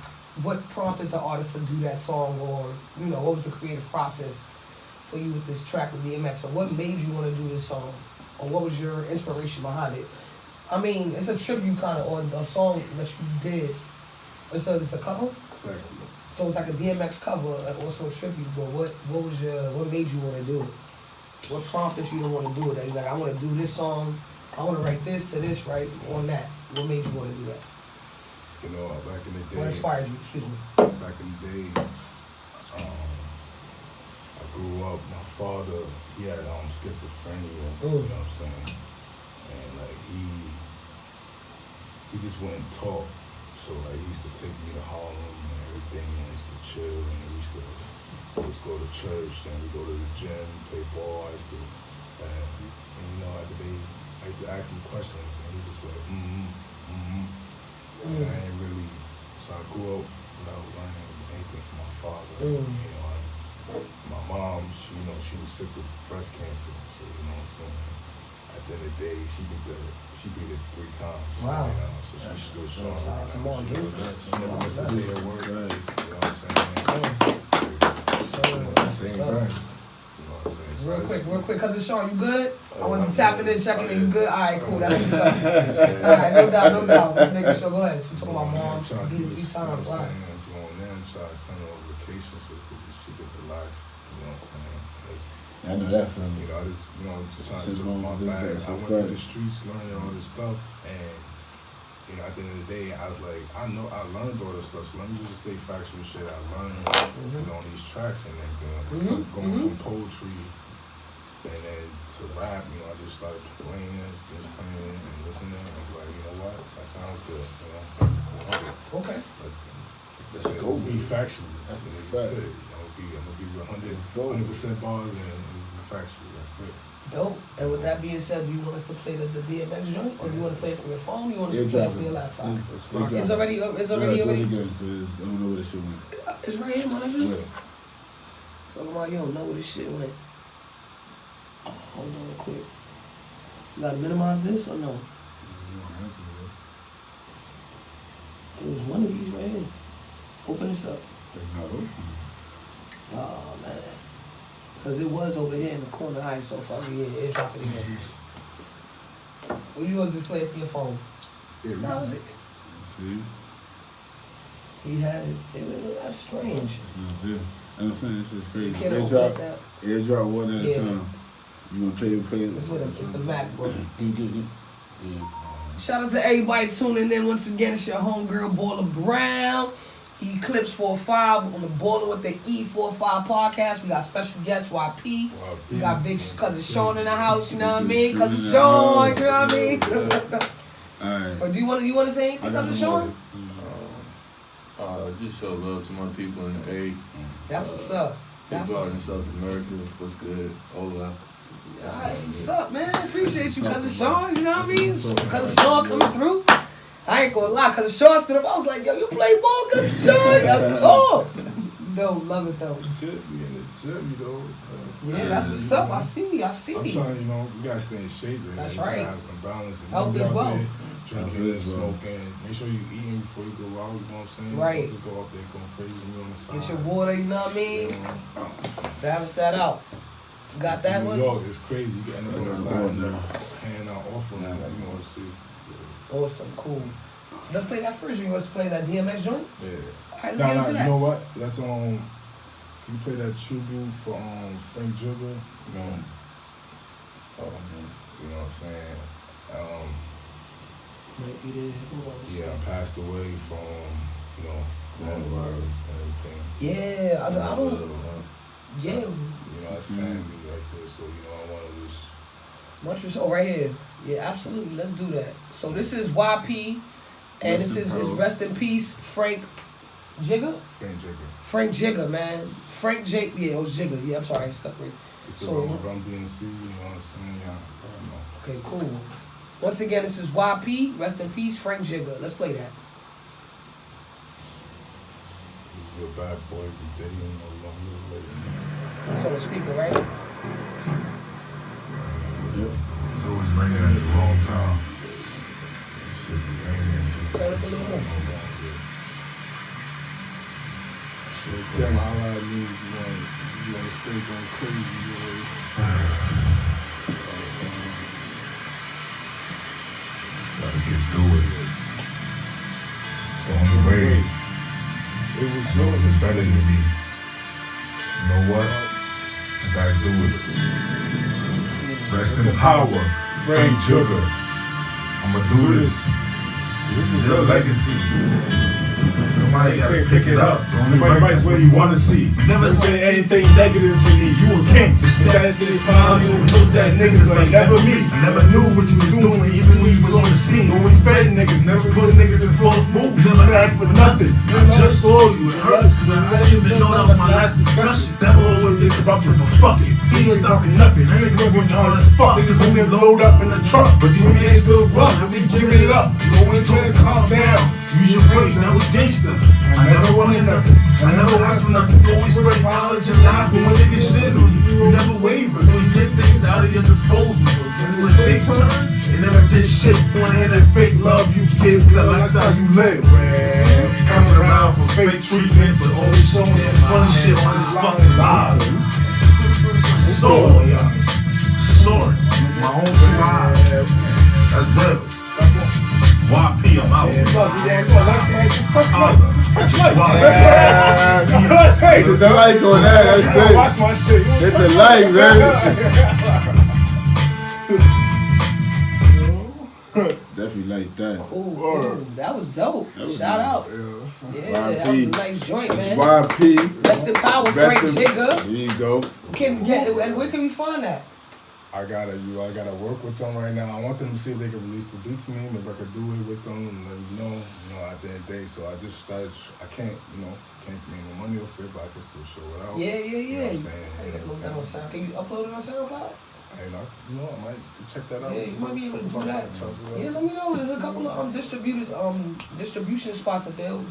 S1: what prompted the artist to do that song, or, you know, what was the creative process for you with this track with DMX? So what made you want to do this song, or what was your inspiration behind it? I mean, it's a tribute kind of, or a song that you did. It's a cover?
S3: Right.
S1: So it's like a DMX cover and also a tribute, but what made you want to do it? What prompted you to want to do it? That you're like, I want to do this song, I want to write this to this, right, on that. What made you want to do that?
S3: You know, back in the day.
S1: What inspired you, excuse me?
S3: Back in the day, I grew up, my father, he had schizophrenia, you know what I'm saying? And like he just wouldn't talk. So like he used to take me to Harlem and everything, and I used to chill, and we used to always go to church, and we go to the gym, play ball. I used to, and you know, at the day, I used to ask him questions, and he just like, And I ain't really, so I grew up without learning anything from my father. You know, my mom, she was sick with breast cancer, so you know what I'm saying. At the end of the day, she beat it 3 times.
S1: Wow.
S3: You know, so she's still strong.
S1: Shout out to Mom, dude.
S3: She never missed a day at work. You know what I'm saying?
S1: Real quick, cousin Sean, you good? I want to tap it in, check it in. You good? All right, cool. That's what's up. All right, no doubt. Just making sure. Go ahead. So we talking about mom. She beat it 3 times.
S3: I'm saying, going in, try to send her on vacation so she could relax. You know what I'm saying?
S5: I know that feeling.
S3: You know, just trying to jump my bag. I went to the streets learning all this stuff, and you know, at the end of the day, I was like, I learned all this stuff. So let me just say factual shit I learned on these tracks, and then going from poetry and then to rap. You know, I just started playing this, just playing it and listening. I was like, you know what, that sounds good. You know,
S1: Okay.
S3: Let's go. Be factual. That's what you said. I'm gonna give you 100% bars and factual. That's it.
S1: Dope. And with that being said, do you want us to play the DMX joint, or do you want to play it from your phone? Or do you want us to play it from your laptop? It's already.
S5: Good, because I don't know where this shit went.
S1: It's right here, my nigga. Talking about you don't know where this shit went. Oh, hold on real quick. You gotta minimize this or no?
S5: You don't have to.
S1: It was one of these right here. Open this up.
S5: It's not open.
S1: Oh man. Cause it was over here in the corner. Alright, so far it dropped it again. Well, you want to just play it from your phone?
S3: Yeah,
S1: That was it.
S5: See?
S1: He had it. That's strange.
S5: It's not there. I'm saying this is crazy.
S1: You can't open that.
S5: Airdrop one at a time. You gonna play it?
S1: It's the MacBook.
S5: Yeah.
S1: Shout out to everybody tuning in once again. It's your homegirl Baller Brown. Eclipse45 on the Ballin' with the E45 podcast. We got special guest YP. We got big cousin Sean in the house. You know what I mean? Cousin Sean. You know what I mean?
S5: Alright.
S1: Or do you want to say anything, cousin Sean?
S4: Just show love to my people in the A.
S1: That's what's up.
S4: People out in South America. What's good? Hola.
S1: That's what's up, man. Appreciate you, cousin Sean. You know what I mean? Cousin Sean coming through. I ain't gonna lie, cause Sean stood up. I was like, yo, you play ball, cause Sean, yo, talk. No, love it though. Yeah, that's what's up. I see.
S3: I'm trying, you know, you gotta stay in shape, man.
S1: That's
S3: you
S1: right.
S3: gotta have some balance. And
S1: Health is wealth.
S3: Drinking and smoking. Make sure you eating before you go out, you know what I'm saying?
S1: Right.
S3: Don't just go out there going crazy on the side.
S1: Get your water, you know what I mean?
S3: You know?
S1: Balance that out. Got that
S3: New
S1: one?
S3: York, it's crazy. You can end up on the side and handing out offerings. You know, shit.
S1: Awesome, cool. So let's play that first. You want to play that DMX joint?
S3: Yeah.
S1: Alright, let's get into that.
S3: You know what? Let's can you play that tribute for Frank Jigger? You know. You know what I'm saying?
S1: Might be there.
S3: Yeah, I passed away from, you know, coronavirus and everything.
S1: Yeah, I don't. Yeah.
S3: You know, it's family right there, so, you know, I want to just...
S1: Much respect. Oh, right here. Yeah, absolutely. Let's do that. So this is YP, and this is Rest in Peace, Frank Jigger? Frank Jigger, man. Frank J. Yeah, it was Jigger. Yeah, I'm sorry. I stuck with it.
S3: It's the Rum DMC, you know what I'm saying? Yeah,
S1: okay, cool. Once again, this is YP, Rest in Peace, Frank Jigger. Let's play that.
S3: You're bad boys and Diddy and no longer later.
S1: That's on the speaker, right?
S3: Yep. It's always raining at the wrong time. Shit be raining and shit.
S1: Turn up a little more.
S3: Shit, tell me how I need you want to stay going crazy. You know what I'm saying? Gotta get through it. It's on the way. It was yours and better than me. You know what? I gotta do it. Rest in power, Frank Jigger. I'ma do this. This is your legacy. Somebody gotta pick it up. Only right where you wanna see. Never say anything negative to me. You a king. Status in this pound, you look at niggas like never me. I never knew what you was doing, even when you was on the scene. Always fed niggas, never put niggas in false moves. Never asked for nothing. I just saw you. It hurts, cause I let you know that was my last discussion. Never always get corrupted, but fuck it. He ain't stopping nothing. Niggas working hard as fuck. Niggas when they load up in the truck. But you ain't still run. I be giving it up. You always trying to calm down. You just wait, that was gangster. I never wanted nothing. I never asked for nothing. You always spread knowledge and lies, but when niggas shit on you, you never waver. You take things out of your disposal. When it was big turn, they never did shit. You wanna hear that fake love, you kids, that lifestyle you live. Coming around for fake treatment, but always showing some funny shit on this fucking live. Sword, y'all. Sword. My own live. That's real. YP, I'm out.
S5: Hit the like on that, that's it.
S3: Watch my shit.
S5: Hit the like, man. Definitely like that.
S1: Cool. That was dope. Shout out. Yeah, that was a nice joint, man.
S5: YP.
S1: Rest in power, Frank Jigger.
S5: There you go.
S1: And where can we find that?
S3: I gotta work with them right now. I want them to see if they can release the beat to me. Maybe I could do it with them and let them know, at the end of the day. So I just started. I can't make no money off it, but I can still show it out.
S1: Yeah.
S3: You know what I'm saying?
S1: Sound. Can you upload it on SoundCloud?
S3: I might check that out.
S1: Yeah, you might be able to do that. Yeah, let me know. There's a couple of distribution spots that they'll.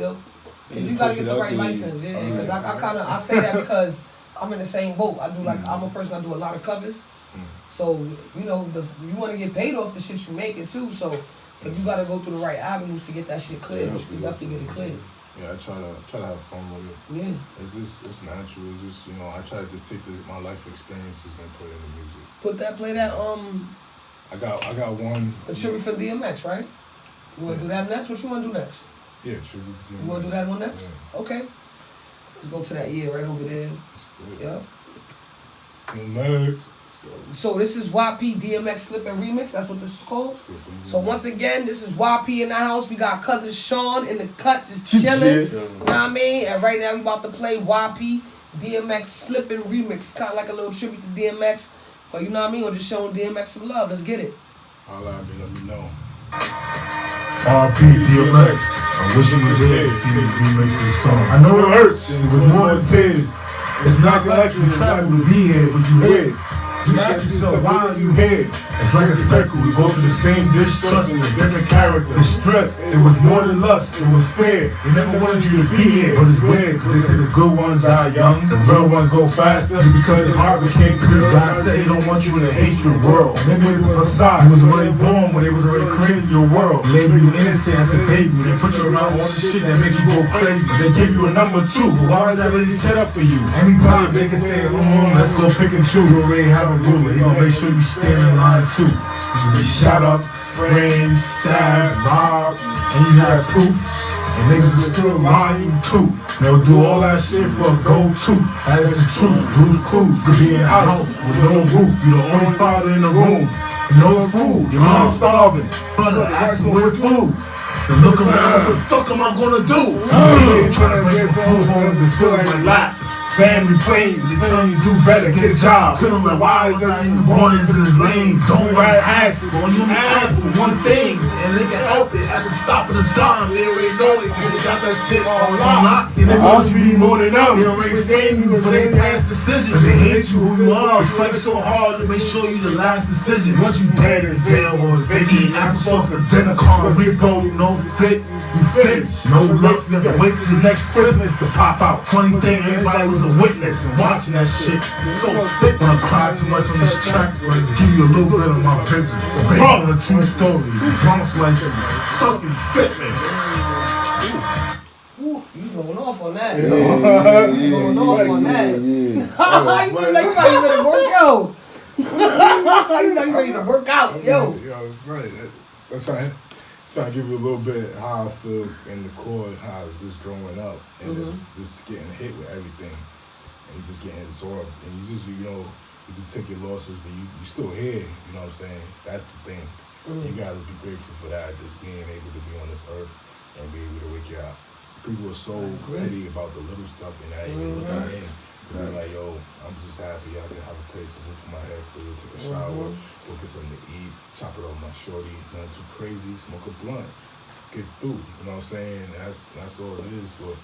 S1: Cause you gotta get the right license. Yeah, because I say that because I'm in the same boat. I do I'm a person. I do a lot of covers. So, you want to get paid off the shit you making too. So, if you got to go through the right avenues to get that shit cleared, you should definitely get it cleared.
S3: Yeah, I try to have fun with it.
S1: Yeah.
S3: It's natural. It's just, I try to just take my life experiences and put it in the music.
S1: Play that,
S3: I got one.
S1: The tribute for DMX, right? You want to do that next? What you want to do next?
S3: Yeah, tribute for DMX.
S1: You want to do that one next? Yeah. Okay. Let's go to that right over there. Yep.
S3: Man.
S1: So this is YP DMX Slip and Remix. That's what this is called. So once again, this is YP in the house. We got cousin Sean in the cut, just chilling. You know what I mean? And right now we about to play YP DMX Slip and Remix. Kind of like a little tribute to DMX. But you know what I mean? Or just showing DMX some love. Let's get it.
S3: All right, let me know.
S6: YP DMX. I wish it was here to see me remix this song. I know it hurts. It was more than tears. It's not like you travel to be here, but you here. You ask yourself, why are you here? It's like a circle, we go through the same distrust with different characters. The stress, it was more than lust, it was fear. They never wanted you to be here, but it's weird, cause they say the good ones die young, the real ones go faster. Just because your heart became pure, God said he don't want you in a hatred world. Maybe it was a facade, you was already born when they was already created your world. Label you innocent as a baby, they put you around all the shit that make you go crazy. They give you a number 2, but why is that really set up for you? Anytime they can say, let's go pick and choose, you already have a ruler, he gon' make sure you stand in line too. You be shot up, framed, stabbed, robbed, and you have proof. And niggas will still lie you too. They'll do all that shit for a gold tooth. That's the truth. Blue's clues. Could be in a house with no roof. You the only father in the room. No food. Your mom's starving. Brother, ask him with food. And look around, what the fuck am I gonna do? Trying to get food home to fill in my lap. Family playing, they telling you do better, get a job. Tell them like, why is that you born into this lane? Don't write ask for you ask for one thing, and they can help it at the stop of the time. They already know it, they got that shit on lock. They want you to be more than them. They already saying you for their past decisions. They hate you who you are. Fight so hard to make sure you the last decision. Once you dead in jail or vacant, applesauce or dinner car, repo, you know fit, you finish. No luck, you have to wait till the next Christmas to pop out. Funny thing, everybody was a witness and watching that shit. So sick when I cry too much on this track, but to give you a little bit of my vision. Based on a true story, promise like something fit me.
S1: You going off on that.
S2: Yeah.
S1: You going off on that. You like you ready to work out. You ready to work out, yo.
S3: Yo, it's right. I'm trying to give you a little bit how I feel in the core, how I was just growing up and then just getting hit with everything and just getting absorbed. And you just, you know, you can take your losses, but you still here, you know what I'm saying? That's the thing. You gotta be grateful for that, just being able to be on this earth and be able to wake you up. People are so petty about the little stuff and not even looking in. They're like, yo, I'm just happy I can have a place to roof my head, clear, take a shower, go get something to eat, chop it off my shorty, nothing too crazy, smoke a blunt, get through. You know what I'm saying? That's all it is. But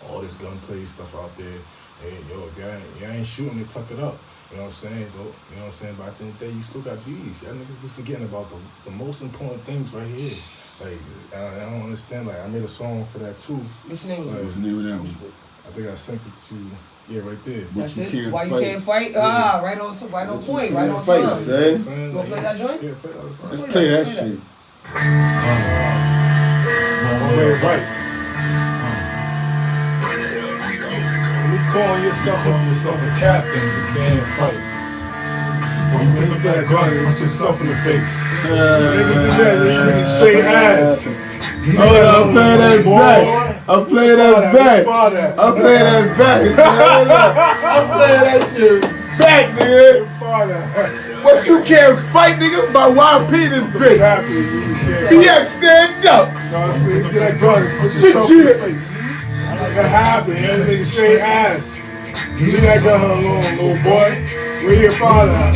S3: all this gunplay stuff out there, hey, yo, if you ain't shooting it, tuck it up. You know what I'm saying? Though, you know what I'm saying? But at the end of the day, you still got these. Y'all niggas be forgetting about the most important things right here. Like, I don't understand. Like, I made a song for that too.
S1: What's the name of it?
S5: What's the name of that one?
S3: I think I sent it to, yeah, right there.
S1: That's
S5: you
S1: it?
S5: can't
S1: Why you
S5: fight.
S1: can't fight? Ah, right on point, right on
S5: fight,
S1: time.
S5: son.
S1: You gonna play that joint?
S3: Yeah, play that song.
S5: Let's play that shit.
S3: Right. You calling yourself a captain, you can't fight. When you pick up that gun, you put yourself in the face. Niggas in there, they niggas straight ass.
S5: Hold on, I'm playing that back. I'm playing that back. I'm playing that back. I'm playing that shit back, nigga. But you can't fight, nigga, by YP this bitch. BX, stand up.
S3: No, see, get that gun, put yourself in the face. That happened, you niggas straight ass. Leave that gun alone, little boy. Where your father at?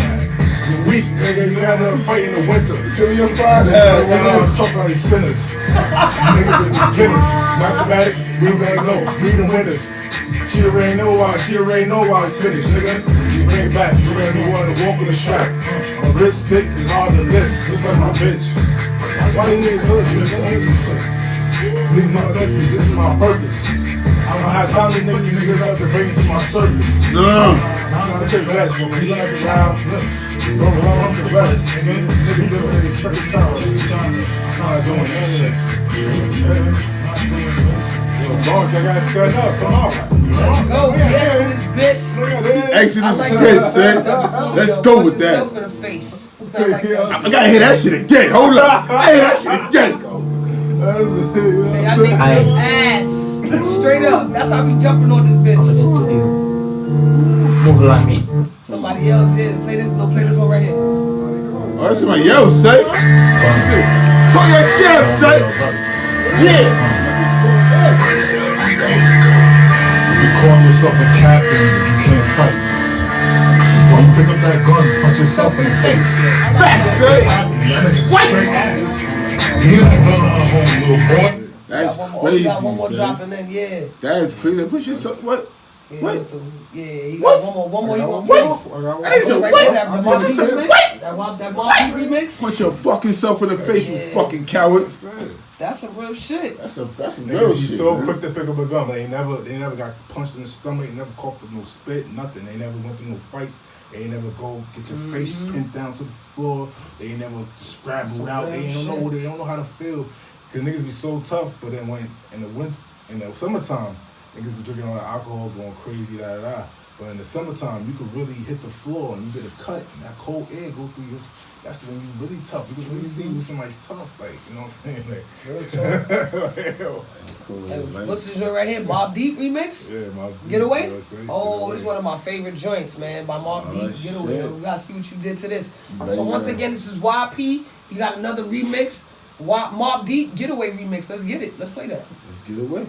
S3: You weak, nigga. You had to fight in the winter. Kill your father. I'm talking about these sinners. Niggas are beginners. Mathematics, read that low. Read the winners. She already know why it's finished, nigga. You bring back. You already wanted to walk on the track. A wrist stick is hard to lift. Just like my bitch. Why you niggas hurt you? This is my business. This is my purpose. I don't have time to niggas have to bring it to my surface. I'm gonna take that one. You like it loud. Go around the rest. Nigga, you live in a tricky town. I'm not doing anything. Yo, Bronx, I gotta stand up. Come on.
S1: Let's go. Exit this bitch.
S5: Exit
S1: I
S5: this
S1: like
S5: bitch,
S1: that.
S5: son. Let's go with that.
S1: Punch yourself in the face. I like that.
S5: I gotta hear that shit again. Hold up. I hear that shit again.
S1: Say, I think this ass. Straight up. That's how I be jumping on this bitch.
S7: Move like me.
S1: Somebody else, yeah. Play this one right here.
S5: Oh, that's somebody else, say. Talk that shit up, say. Yeah.
S6: You call yourself a captain, but you can't fight. When you pick up that gun, punch yourself in the face.
S5: Back, say.
S6: What? You ain't gonna home, little boy.
S5: That's
S1: We
S5: crazy,
S1: got one more drop
S5: son.
S1: and then, yeah.
S5: That is crazy. Push yourself. What?
S1: Yeah,
S5: What?
S1: He got
S5: What?
S1: one more. You want
S5: What?
S3: I got one.
S5: I need some
S1: right
S5: what?
S1: there, that Mobb Deep
S5: What?
S1: remix.
S5: What?
S1: That Mobb Deep remix.
S5: Punch your fucking self in the face, you
S1: Yeah.
S5: fucking coward.
S1: That's some real shit.
S5: That's some real
S3: Niggas be
S5: shit.
S3: so
S5: man.
S3: quick to pick up a gun. They never got punched in the stomach. They never coughed up no spit, nothing. They never went through no fights. They ain't never go get your face pinned down to the floor. They ain't never scrambled out. They don't know. They don't know how to feel. Cause niggas be so tough. But then when in the summertime, niggas be drinking all the alcohol, going crazy, da da da. But in the summertime, you could really hit the floor and you get a cut, and that cold air go through you. That's when you really tough. You can really see when somebody's tough, like, you know what I'm saying? Like,
S1: Real tough.
S5: That's cool, man.
S1: What's this joint right here? Mobb Deep remix?
S3: yeah, my
S1: Getaway?
S3: you know what I'm saying?
S1: Oh, it's one of my favorite joints, man. By Mobb Deep,
S5: shit.
S1: Getaway. We gotta see what you did to this.
S5: Baby.
S1: So once again, this is YP. You got another remix. Mobb Deep Getaway remix. Let's get it. Let's play that.
S5: Let's get away.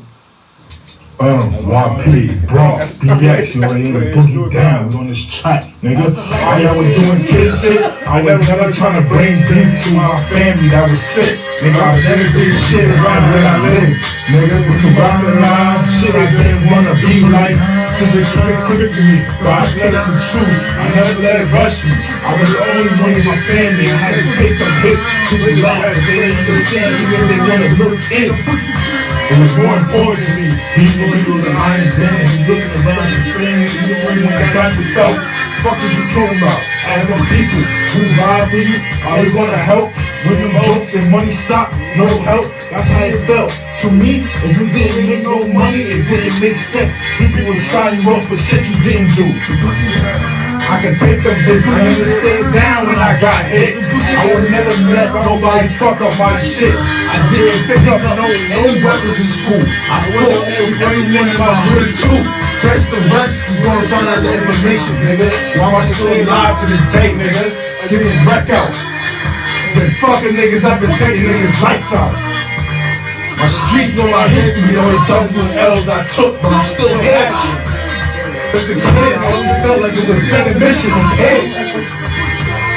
S6: YP, Bronx, BX, you ain't in the boogie down, we on this track, nigga. While y'all was doing kid shit, I was never trying to bring deep to my family that was sick. Nigga, I never did shit around where I live. Nigga, was surrounded around shit I didn't wanna be like. Since it's quick to me, but I let it be true. I never let it rush me. I was the only one in my family. I had to take a hit to the life, but they didn't understand even they wanna look in. It was more important to me. These niggas are iron den, and you looking around your family, you only want to got yourself. Fuck is you talking about? Animal people who ride for you, are they gonna help? When them jokes and money stop, no help, that's how it felt. To me, if you didn't make no money, it didn't make sense. People would sign you up for shit you didn't do. I can take them bitch, I understand down when I got hit. I would never let nobody fuck up my shit. I didn't pick up no weapons in school. I fought everyone in my hood too. Press the rest, you gonna find out the information, nigga. Why am I still alive to this day, nigga? Give me wreck out. Been fucking niggas up and taking niggas' lights out. My streets know my history, all the double L's I took, but I'm still here. As a kid, I always felt like it was a bigger mission than paid.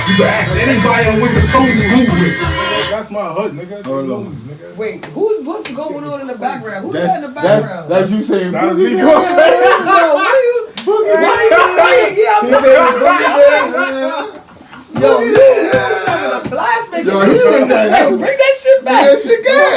S6: You can ask anybody I went to school with.
S3: That's my hood, nigga.
S5: Hold on.
S3: Nigga.
S1: Wait, what's going on in the background? Who's that in the background?
S5: That's you saying
S3: That's
S5: Boogie
S3: me
S5: Man.
S3: going
S1: Yo, what are you saying? Yeah, I'm
S5: He said Boogie Man.
S1: Yo, you having a blast, making
S5: Yo, he said that.
S1: Bring that shit back.
S5: That shit good.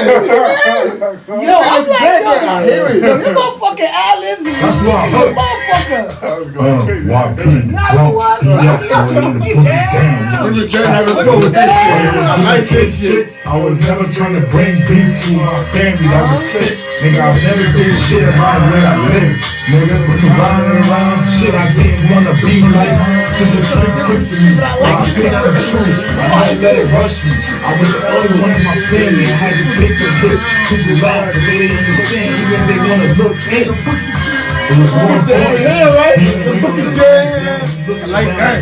S1: Yo, I'm like,
S5: I hear it.
S1: yo, your motherfucking ad-libs is
S6: That's my hood.
S1: motherfucker.
S3: I was going crazy.
S6: YP,
S1: Nah,
S6: Bronx,
S1: you was.
S6: BX, so in the boogie down.
S5: We was done having fun with this shit. I like this shit.
S6: I was never trying to bring beef to my family that was sick. Nigga, I never did shit around where I live. Nigga, was surrounding around shit I didn't wanna be like. Since it's quick to me, I speak the truth. I might let it rush me. I was the only one in my family. I had to take the hit to the life, but they didn't understand even they wanna look in. It was more important.
S5: Yeah, right? The fucking I like that.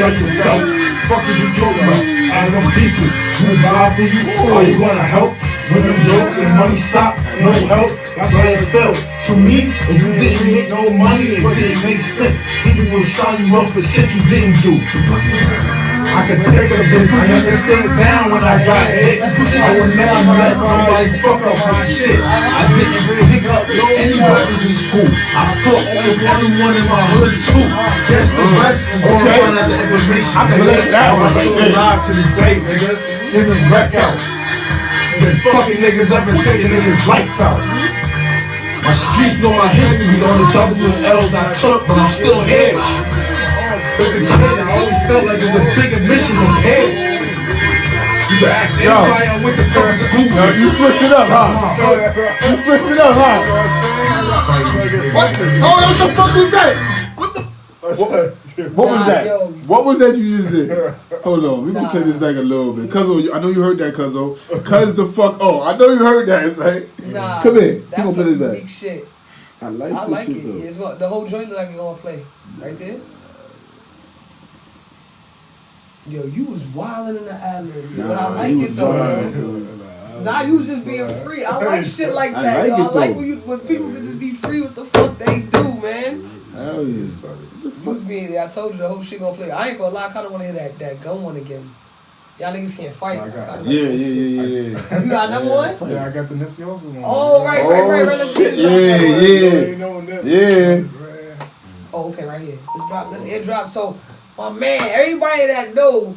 S6: Fuck is you talking about? Animal people who ride for you, are you gonna help? When them jokes and money stop, no help, that's how it felt. To me, if you didn't make no money, it didn't make sense. People will sign you up for shit you didn't do. I could take a bitch, I understand down when I got hit. I would never let nobody fuck up my shit. I didn't pick up any weapons in school. I fought everyone in my hood too. Guess the rest and go find out the information. I can let that one still alive to this day, nigga. Give me wreck out. Been fucking niggas up and taking niggas' lights out. My streets know my history, all the double L's I took, but I'm still here. As a kid, I always felt like it was a bigger mission than paid. You can ask anybody I went to fucking school with.
S5: Yo, you switched it up, huh? You switched it up, huh? What? Oh, what the fuck was that? What was that?
S1: yo.
S5: What was that you just did? Hold on, we gonna play this back a little bit. Cuzzo, I know you heard that, Cuzzo. Cuz the fuck, oh, I know you heard that. It's like,
S1: Nah,
S5: come here. We
S1: that's
S5: gonna
S1: some
S5: play this
S1: unique
S5: back.
S1: shit.
S5: I like
S1: I
S5: this
S1: like
S5: shit
S1: it.
S5: though.
S1: It's gonna, the whole joint look like it's gonna play right there. Yo, you was wilding in the ad-lib, but I like it though. Nah, you was just being free. I like shit like
S5: I
S1: that.
S5: like
S1: Yo,
S5: it,
S1: I like
S5: though.
S1: when people can just be free with the fuck they do, man.
S5: Hell yeah.
S1: You was being, I told you the whole shit gonna play. I ain't gonna lie, I kinda wanna hear that gun one again. Y'all niggas can't fight.
S5: Yeah.
S1: You got another one?
S3: Yeah, I got the Nipsey Hussle one.
S1: Oh, right. Let's get
S5: Yeah.
S1: Oh, okay, right here. Let's airdrop. So, my man, everybody that know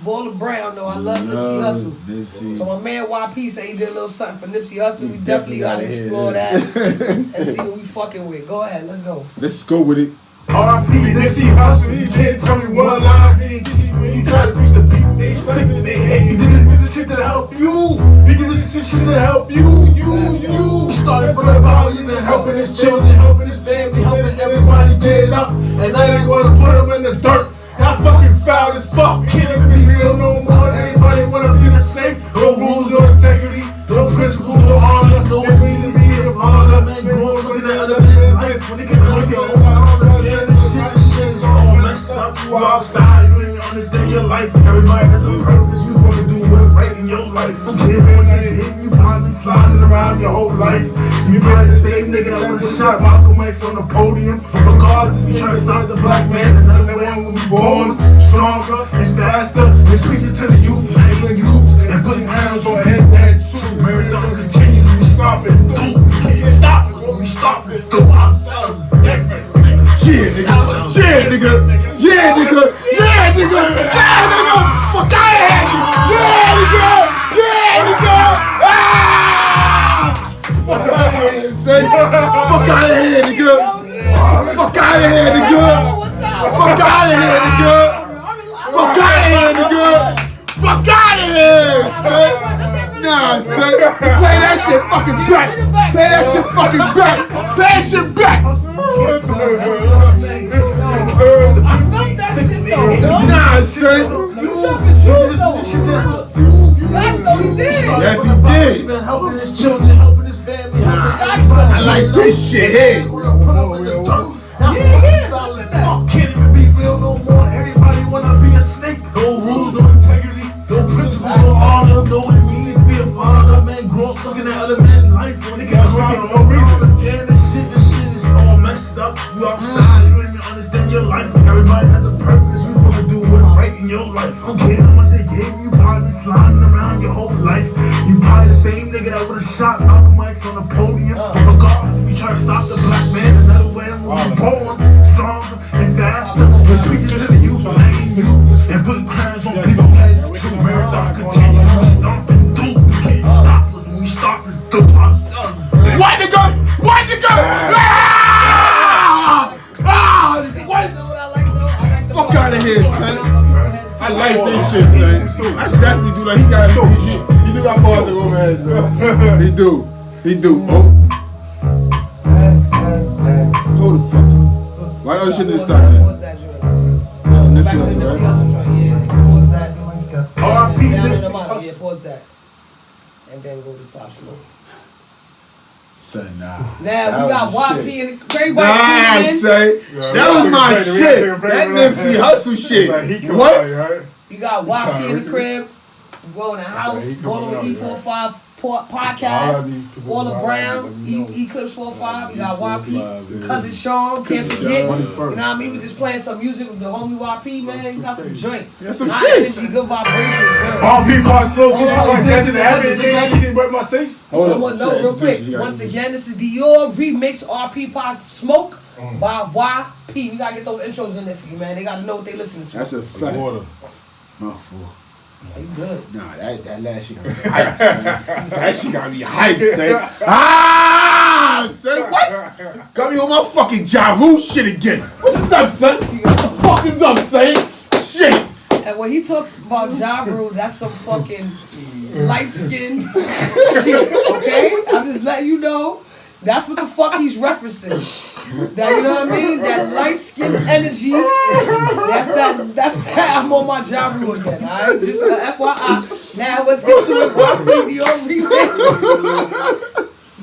S1: Baller Brown know I love Nipsey Hussle. So my man YP said he did a little something for Nipsey Hussle. We definitely gotta explore that and see what we fucking with. Go ahead, let's go.
S5: Let's go with it.
S6: R.P. Nipsey Hussle, he can't tell me one line. He ain't teach you when you try to reach the people. They ain't something they hate. He did this shit to help you. He did this shit to help you. Started from the bottom, he been helping his children, helping his family, helping everybody get up. And now they wanna put him in the dirt. Y'all fucking foul as fuck. Can't even be real no more. Everybody wanna be the same. No rules, no integrity, no principles, no honor, no way to be a father. Man, grow up looking at other men's life. When they get look at all, I don't understand this shit is all messed up. You outside, you ain't understand your life. Everybody has a purpose. You just wanna do what's right in your life. Who cares when you hit you probably sliding around your whole life. You probably the same nigga that would've shot Malcolm X on the podium. Regardless if you try to start the black man, another way when we born stronger and faster. And preaching to the youth, hanging youths, and putting hands on heads too. Marathon continues, we stop it. We can't stop it when we stop it. Do ourselves different.
S5: Yeah, nigga. Fuck out of here. Yeah, nigga. Fuck out of here, say. Fuck out of here, nigga. Fuck out of here, nigga. Fuck out of here, nigga. Fuck out of here, nigga. Fuck out of here, say. Nah, say. Play that shit fucking back. Play that shit fucking back. Play that shit back.
S1: I felt that shit though.
S5: Nah, say.
S1: You jumping shoes though. Facts though, he did.
S5: Yes, he did.
S6: He been helping his children, helping his family, helping
S5: I like this shit here.
S6: Put him in the dirt. Now fuck can't even be real no more. Everybody wanna be a snake. No rules, no integrity, no principles, no honor, no what it means to be a father. Man, grow up looking at other men's life. When they get crooked, no reason to scan this shit is all messed up. You outside, you don't even understand your life. Everybody has a purpose. You supposed to do what's right in your life. I don't care how much they gave you, probably sliding around your whole life. You probably the same nigga that would've shot Malcolm X on the podium. Regardless, if you try to stop the black man, another way will be born stronger and faster. We're preaching to the youth, hanging youth, and putting crowns on people's heads too. Marathon continues, we stomp and do. We can't stop us when we stop and do ourselves.
S5: What nigga? What? Fuck out of here, son. I like this shit, son. I definitely do. Like he do got bars that go mad, son. He do. Oh, hold the fuck up. Why don't shit didn't stop that?
S1: Pause that joint.
S5: That's a Nipsey
S1: Back to the
S5: Hussle,
S1: Nipsey
S5: right?
S1: Hussle joint, yeah. Pause that.
S6: R.P.
S1: Yeah,
S6: Nipsey.
S1: pause that. And then go to Pop Smoke.
S5: Son, nah.
S1: Now we got YP and Great
S5: Nah,
S1: White King.
S5: say that was my shit. That Nipsey Hussle shit. What?
S1: You got YP in the crib. You go in the house. Going with E45 podcast. Baller Brown. Eclipse 45. You got YP. Cousin Sean. Can't forget. You know what I mean? We just playing some music with the homie YP, man. You got some joint.
S5: You got some
S1: High
S5: shit.
S1: energy, good vibrations.
S6: R.P. Pop Smoke, you like dancing to heaven, nigga. I can't wet my safe.
S5: Hold up.
S1: No, real quick. Once again, this is Dior remix RP Pop Smoke by YP. We gotta get those intros in there for you, man. They gotta know what they listening to.
S5: That's a fact.
S3: Water.
S5: Mouthful.
S1: Are you good?
S5: Nah, that last shit got me hyped, son. That shit got me hyped, say. Ah, say what? Got me on my fucking Ja Rule shit again. What's up, son? What the fuck is up, say? Shit.
S1: And when he talks about Ja Rule, that's some fucking light skin shit, okay? I'm just letting you know. That's what the fuck he's referencing. That, you know what I mean? That light skin energy. That's that. I'm on my Ja Rule again, alright? Just FYI. Now let's get to it.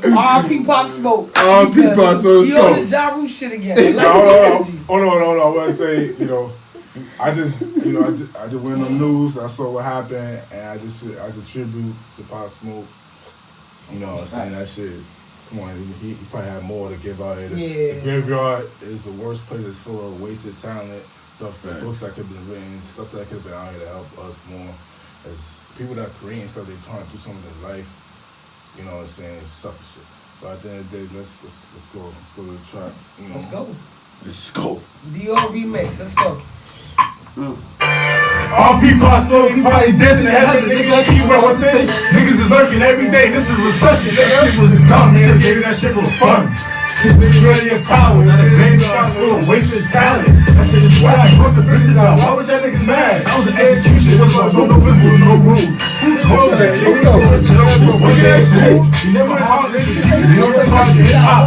S1: RP Pop Smoke.
S5: RP Pop Smoke.
S1: He on his Ja Rule shit again.
S3: Hold on. I want to say, I just went on the news. I saw what happened, and as a tribute to Pop Smoke, saying that shit. Come on, he probably had more to give out here. The graveyard is the worst place. It's full of wasted talent. stuff, that books that could have been written, stuff that could have been out here to help us more as people that create stuff. They trying to do something in their life. You know what I'm saying? It's sucker shit. But at the end of the day, let's go to the track. You know?
S5: Let's go.
S1: Dior remix. Let's go.
S6: All people are slowly probably dancing in heaven. Nigga, I keep what to say. Niggas is lurking every day. This is recession. That shit was dumb. Niggas gave that shit for fun. Niggas ready in power. Now the baby trying to waste his talent. That shit is whack. I brought the bitches out. Why was that niggas mad? That was an execution. What's my no with no rules? Who told that? You never heard this shit. You know that's hard to hit out.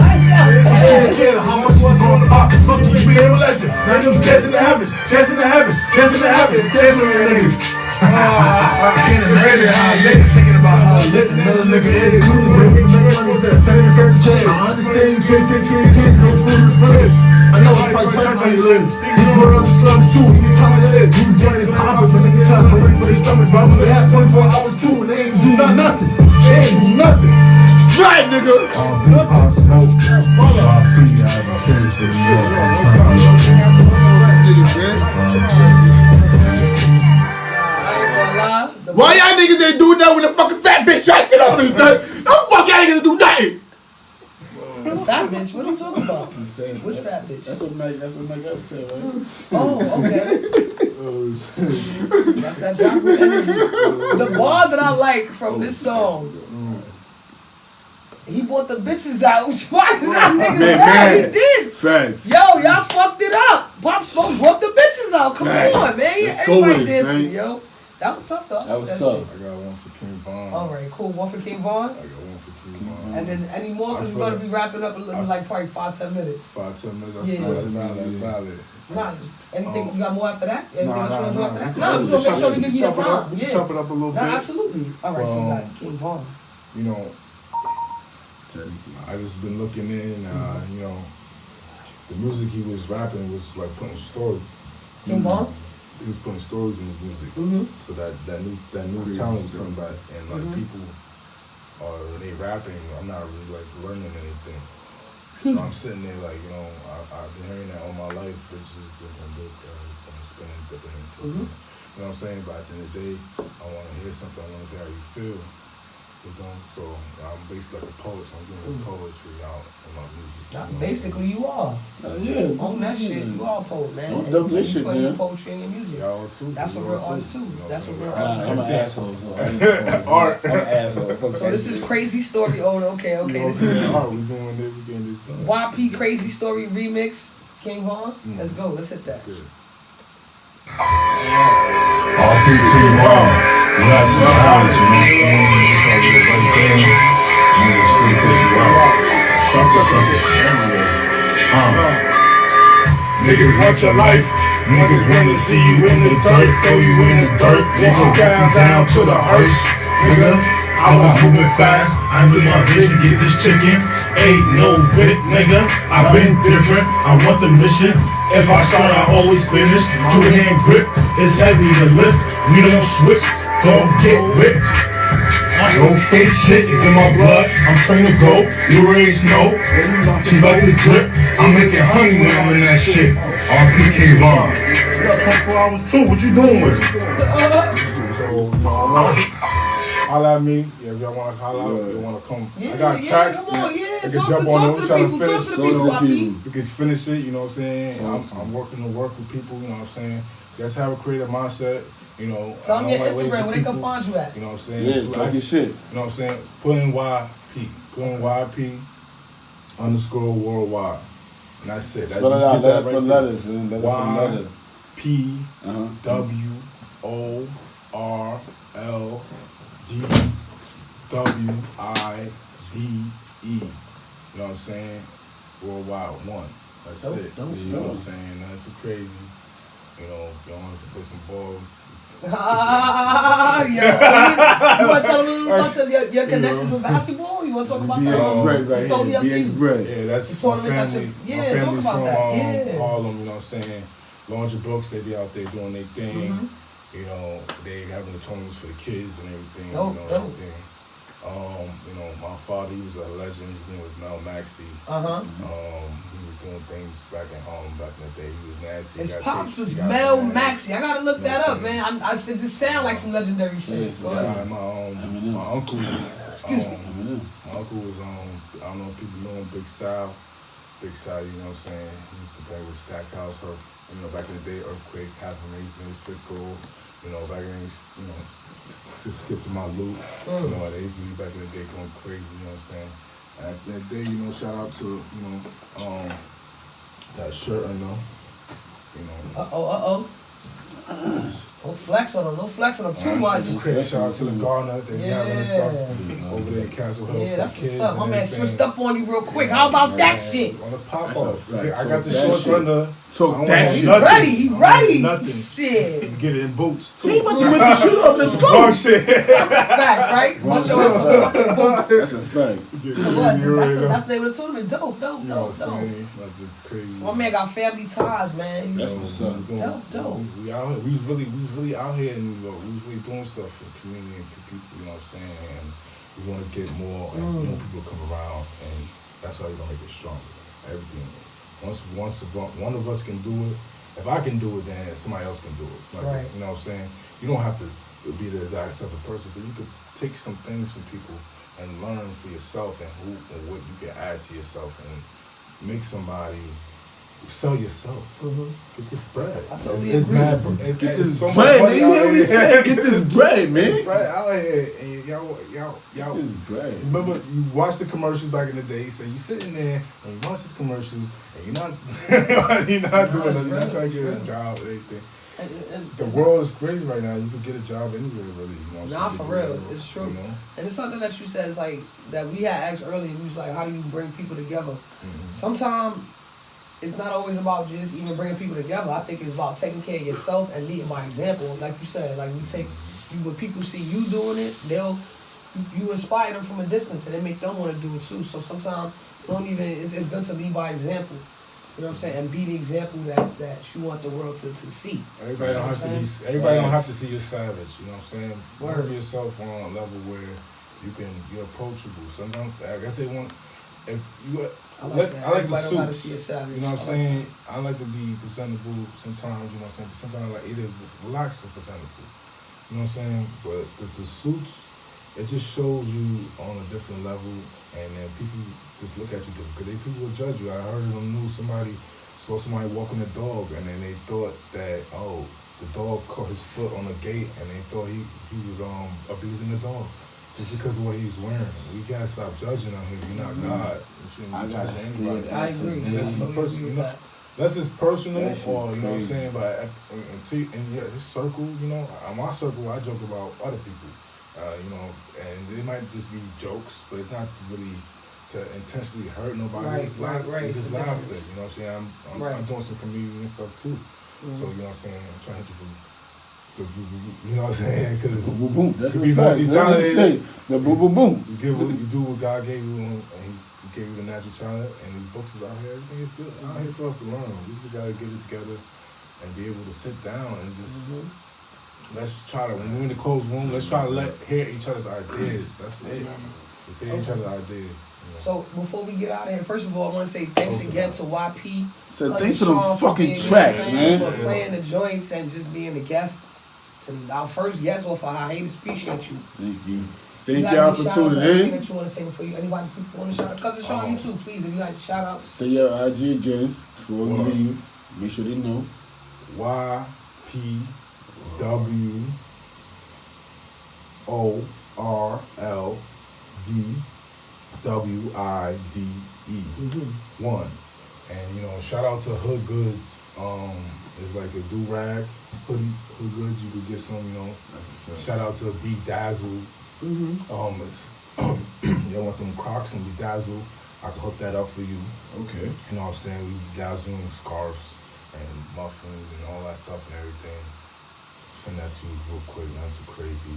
S6: How much was going to pop? Something you be a legend. Now them dancing to heaven. Dancing to heaven. Dancing to heaven. Dancing to niggas. I can't imagine how I live. Thinking about how I live. Another nigga is cool. I understand you can't take care of kids. No food in the fridge. I know it's probably trying how you live. You grew up in slums too. You trying to live. You was getting poppin'. But niggas trying to wait for their stomach. But they have 24 hours too. And they ain't do nothing. They ain't do nothing.
S5: Right, nigga. Why y'all niggas ain't do nothing when the fucking fat bitch try to sit on me, son? No fuck y'all niggas do nothing.
S1: The fat bitch? What are you talking about? Which fat bitch?
S5: That's what Mike said, right?
S1: Oh, okay. That's that chocolate energy. The bar that I like from this song. He brought the bitches out. Why is that niggas mad? He did.
S5: Facts.
S1: Yo, y'all fucked it up. Pop Smoke brought the bitches out. Come on, man.
S5: Let's go with it,
S1: dancing,
S5: man.
S1: yo. That was tough, though.
S5: That was tough.
S3: I got one for King Von.
S1: All right, cool. One for King Von.
S3: I got one for King Von.
S1: And then any more? Because we're going to be wrapping up in like probably 5-10 minutes.
S3: 5-10 minutes.
S1: Yeah.
S3: That's valid.
S1: Nah, anything you got more after that? Anything else you want to do after that?
S3: Nah,
S1: No, just make sure we give you your time.
S3: We can chop it up a little bit.
S1: Absolutely. All right, so we got King Von.
S3: You know, I just been looking in, you know, the music he was rapping was like putting story.
S1: King Von?
S3: He was putting stories in his music. So that new talent was coming back, and like people when they rapping, I'm not really like learning anything. So I'm sitting there like, you know, I've been hearing that all my life, bitches doing this, spinning, dipping into it. You know what I'm saying? But at the end of the day, I want to hear something. I want to hear how you feel. You know? So I'm basically like a poet, so I'm doing poetry out in my music.
S1: Basically, you are.
S5: Yeah.
S1: On that shit, you are a poet, man.
S5: Don't
S1: And
S5: dump
S1: you
S5: this shit,
S1: put your
S5: man.
S1: poetry in your music.
S3: Y'all too.
S1: That's a real artist too. That's a real artist.
S5: I'm an asshole, so I'm an asshole.
S1: So this is Crazy Story. Oh, okay. This is
S3: art. We doing this. We getting this done.
S1: YP Crazy Story remix. King Von. Let's go. Let's hit that.
S6: All people wild. That's what happens, you know. It's like the right thing. Niggas straight to the wild. Niggas want your life. Niggas wanna see you in the dirt. Throw you in the dirt. Nigga down to the hearse. Nigga, I was moving fast. I knew my vision. Get this chicken. Ain't no bit, nigga. I been different. I want the mission. If I start, I always finish. Two-hand grip. It's heavy to lift. We don't switch. Don't get whipped. No fake shit is in my blood. I'm trained to go. You already know. She like the drip. I'm making honey when I'm in that shit. RPK Von. You got 24 hours too. What you doing with it?
S3: So, holla at me. Yeah, if y'all want to holla out, if you want to come. I got tracks.
S1: Come on,
S3: I can
S1: talk
S3: jump
S1: to
S3: on
S1: the
S3: them. Trying to
S1: people.
S3: finish.
S1: Talk to the people.
S3: You can finish it. You know what I'm saying? I'm working to work with people. You know what I'm saying? Just have a creative mindset. You know,
S1: tell them your Instagram where they can find you at.
S3: You know what I'm saying?
S5: Yeah, talk your shit.
S3: You know what I'm saying? Put in YP. Put in YP _ worldwide. And that's it.
S5: Spell it out. Letter for letters.
S3: YP WORLDWIDE. You know what I'm saying? Worldwide 1. That's it. You know what I'm saying? Nothing too crazy. You know, you want to play some ball.
S1: Yeah. You want to tell them a little about your connections with basketball? You want to talk about that?
S5: Right here. BX Bread.
S3: Yeah, that's my family. My family's from Harlem, you know what I'm saying? Laundry Brooks, they be out there doing their thing. You know, they having the tournaments for the kids and everything. Everything. You know, my father, he was a legend. His name was Mel Maxey. He was doing things back at home back in the day. He was nasty.
S1: His pops was Mel Maxey. I gotta look that up, man. I should just sound like some legendary shit.
S3: My uncle. My uncle was I don't know if people know him, Big Sal. Big Sal, you know what I'm saying? He used to play with Stackhouse, you know, back in the day, Earthquake, Half Amazing, Sicko. You know, back in the day, you know, skip to my loop. You know, they used to be back in the day going crazy, you know what I'm saying? And that day, you know, shout out to, you know, that shirt I know. You know.
S1: Don't flex on them too much.
S3: Shout out to the Garner, they having this stuff over there in Castle Hill.
S1: Yeah, that's what's up. My man switched up on you real quick. How about that shit?
S3: On the pop off. I got the shorts under.
S5: Talk that shit.
S1: He ready.
S3: Nothing.
S1: Shit.
S3: Get it in boots too.
S5: He about to whip the shit up. Let's go.
S1: Facts, right? Must show us some boots.
S5: That's a fact.
S1: So what? That's the name of the tournament. Dope.
S3: It's crazy.
S1: So my man got family ties, man.
S5: That's what's up.
S1: Dope.
S3: We out here. We was really out here in New York. We was really doing stuff for the community and to people. You know what I'm saying? And we want to get more and more people to come around, and that's how we're gonna make it stronger. Everything. Once one of us can do it, if I can do it, then somebody else can do it. It's like,
S1: right.
S3: You know what I'm saying? You don't have to be the exact type of person, but you could take some things from people and learn for yourself and who and what you can add to yourself and make somebody sell yourself. Get this bread.
S1: I totally
S3: it's
S1: agree.
S3: Mad bread.
S5: Get this
S3: so
S5: bread, man. You hear what he said? Get this bread, man.
S3: Bread out here, and y'all.
S5: Get this bread.
S3: Remember, you watched the commercials back in the day. So you sitting there and you watch the commercials, and you're not doing nothing. You're not trying to get a job or anything.
S1: And
S3: the world is crazy right now. You could get a job anywhere, really. You know,
S1: nah, for real. It's true.
S3: You know?
S1: And it's something that you said is like that we had asked earlier. We was like, how do you bring people together? Sometimes it's not always about just even bringing people together. I think it's about taking care of yourself and leading by example. Like you said, like when people see you doing it, you inspire them from a distance and they make them want to do it too. So sometimes it's good to lead by example. You know what I'm saying? And be the example that you want the world to see.
S3: Everybody don't have to be. Everybody don't have to see you savage. You know what I'm saying? Work yourself on a level where you're approachable. Sometimes I guess they want. If you, I like the suits. You know what I'm saying? I like to be presentable sometimes. You know what I'm saying? But sometimes I like either just relax or presentable. You know what I'm saying? But the suits, it just shows you on a different level, and then people just look at you different because people will judge you. I heard on the news somebody saw somebody walking a dog, and then they thought that the dog caught his foot on a gate, and they thought he was abusing the dog just because of what he was wearing. We gotta stop judging on him. You're not God. You shouldn't be judging anybody.
S1: I agree.
S3: And this is a person, you know. That's his personal, or you know what I'm saying. But in his circle, you know, my circle, I joke about other people. You know, and it might just be jokes, but it's not really to intentionally hurt nobody.
S1: Right,
S3: it's
S1: right.
S3: It's just laughter. You know what I'm saying? I'm doing some comedian and stuff too. So you know what I'm saying? I'm trying to hit you from the you know what I'm saying? Because
S5: boom, boom. That's
S3: you be multi-talented.
S5: The boom, boom, boom.
S3: You do what God gave you, and He gave you the natural talent. And these books is out here. Everything is still out here for us to learn. We just gotta get it together and be able to sit down and just. Let's try to, when we're in the closed room, let's try to hear each other's ideas. That's it. Let's hear each other's ideas. You know?
S1: So before we get out of here, first of all, I want to say thanks again to YP.
S5: So thanks for them fucking tracks, man.
S1: For playing the joints and just being the guest. To our first guest off of Hiatus. Appreciate you.
S5: Thank you. Thank y'all for tuning in.
S1: That you want to say before you, anybody people want to shout out? Cousin Sean, you too, please. If you like shout outs.
S5: Say your IG again before we leave. Make sure they know.
S3: YPWORLDWIDE 1. And you know, shout out to Hood Goods. It's like a do-rag hoodie. Hood Goods, you could get some, you know. Shout out to Bedazzle. It's y'all want them Crocs and Bedazzle, I can hook that up for you. Okay. You know what I'm saying? We bedazzling scarves and muffins and all that stuff and everything. Send that to you real quick, not too crazy.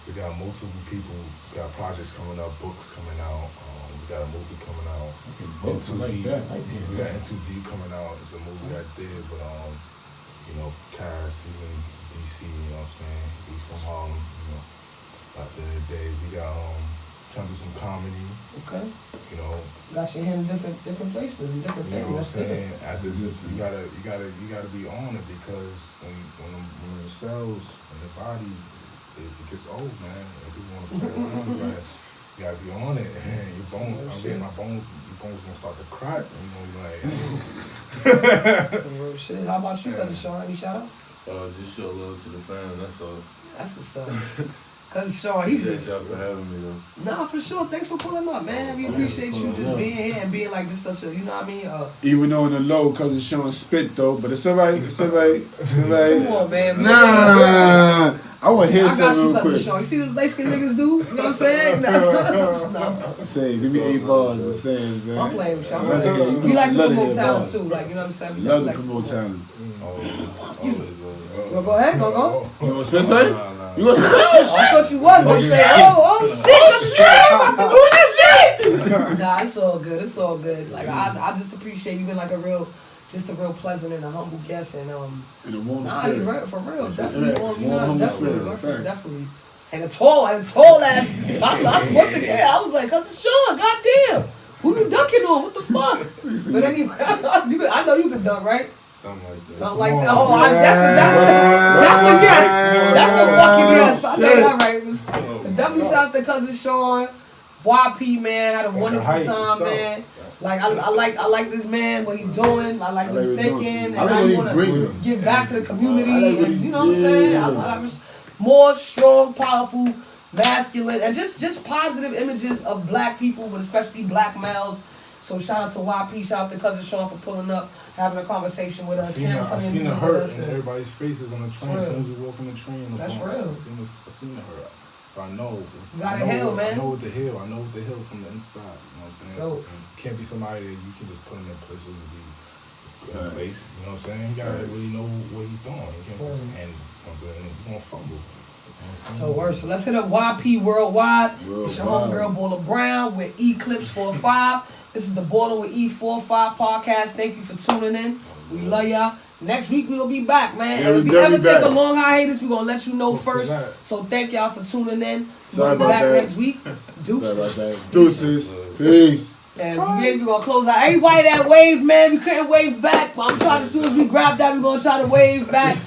S3: We got multiple people, got projects coming up, books coming out. We got a movie coming out. Into Deep. We got Into Deep coming out. It's a movie I did, but you know, Cass, he's in DC, you know what I'm saying? He's from Harlem, you know. At the end of the day, we got trying to do some comedy.
S1: Okay.
S3: You know.
S1: Got your hand in different places and different
S3: things. You know what I'm saying?
S1: Good.
S3: As this, you gotta be on it because when the cells in the body it gets old, man. And people want to play around. You gotta be on it. And your bones, your bones gonna start to crack. Like.
S1: Some real shit. How about you, Cousin Sean? Any shout outs?
S4: Just show love to the fam. That's all.
S1: That's what's up. Cousin Sean, he's just.
S4: Thanks for having me though.
S1: Nah, for sure. Thanks for pulling up, man. We appreciate you just being here and being like just such a, you know what I mean?
S5: Even though in the low, Cousin Sean spit though, but it's alright. It's alright. It's alright.
S1: Come on, man.
S5: Nah. I want to hear something real quick.
S1: Sean. You see what light skinned niggas do? You know what I'm saying? No.
S5: Say, give me 8 bars. I'm saying,
S1: I'm playing with y'all. We like to promote talent too, like, you know what I'm saying? We
S5: love to
S1: like
S5: promote talent.
S1: Well, go ahead, go.
S5: You want to spit something? You want to spit?
S1: I thought you was gonna say, oh shit, who you shit? Nah, it's all good. It's all good. Like I just appreciate you being like a real pleasant and a humble guest and
S5: in a warm spirit.
S1: For real, definitely warm. You know,
S5: humble
S1: definitely. And a tall ass. Once again, I was like, Cousin Sean, goddamn, who you dunking on? What the fuck? But anyway, I know you can dunk, right?
S4: Something like that.
S1: Something like that. Oh, that's a yes. That's a fucking yes. I know that right. Definitely shout out to Cousin Sean. YP, man, had a wonderful time, man. Like I like this man, what he doing. I like what he's thinking, and how he want to give back to the community. And you know what I'm saying? I just more strong, powerful, masculine, and just positive images of black people, but especially black males. So shout out to YP, shout out to Cousin Sean for pulling up, having a conversation with us.
S3: I seen the hurt in everybody's faces on the train as soon as you walk in the train.
S1: That's real.
S3: I seen the hurt. So I know.
S1: You gotta heal, man.
S3: I know what to heal. I know what to heal from the inside. You know what I'm saying? So you can't be somebody that you can just put in their places and be in place. You know what I'm saying? You gotta really know what he's doing. You can't just end something and you're gonna fumble.
S1: So let's hit up YP Worldwide. It's your homegirl Baller Brown with Eclipse45. This is the Baller with E45 podcast. Thank you for tuning in. We love y'all. Next week we'll be back, man. And if we ever take a long hiatus, we're gonna let you know first. So thank y'all for tuning in. We'll be back next week. Deuces.
S5: Peace.
S1: And we're gonna close out. Everybody that waved, man, we couldn't wave back. But I'm trying, as soon as we grab that, we're gonna try to wave back.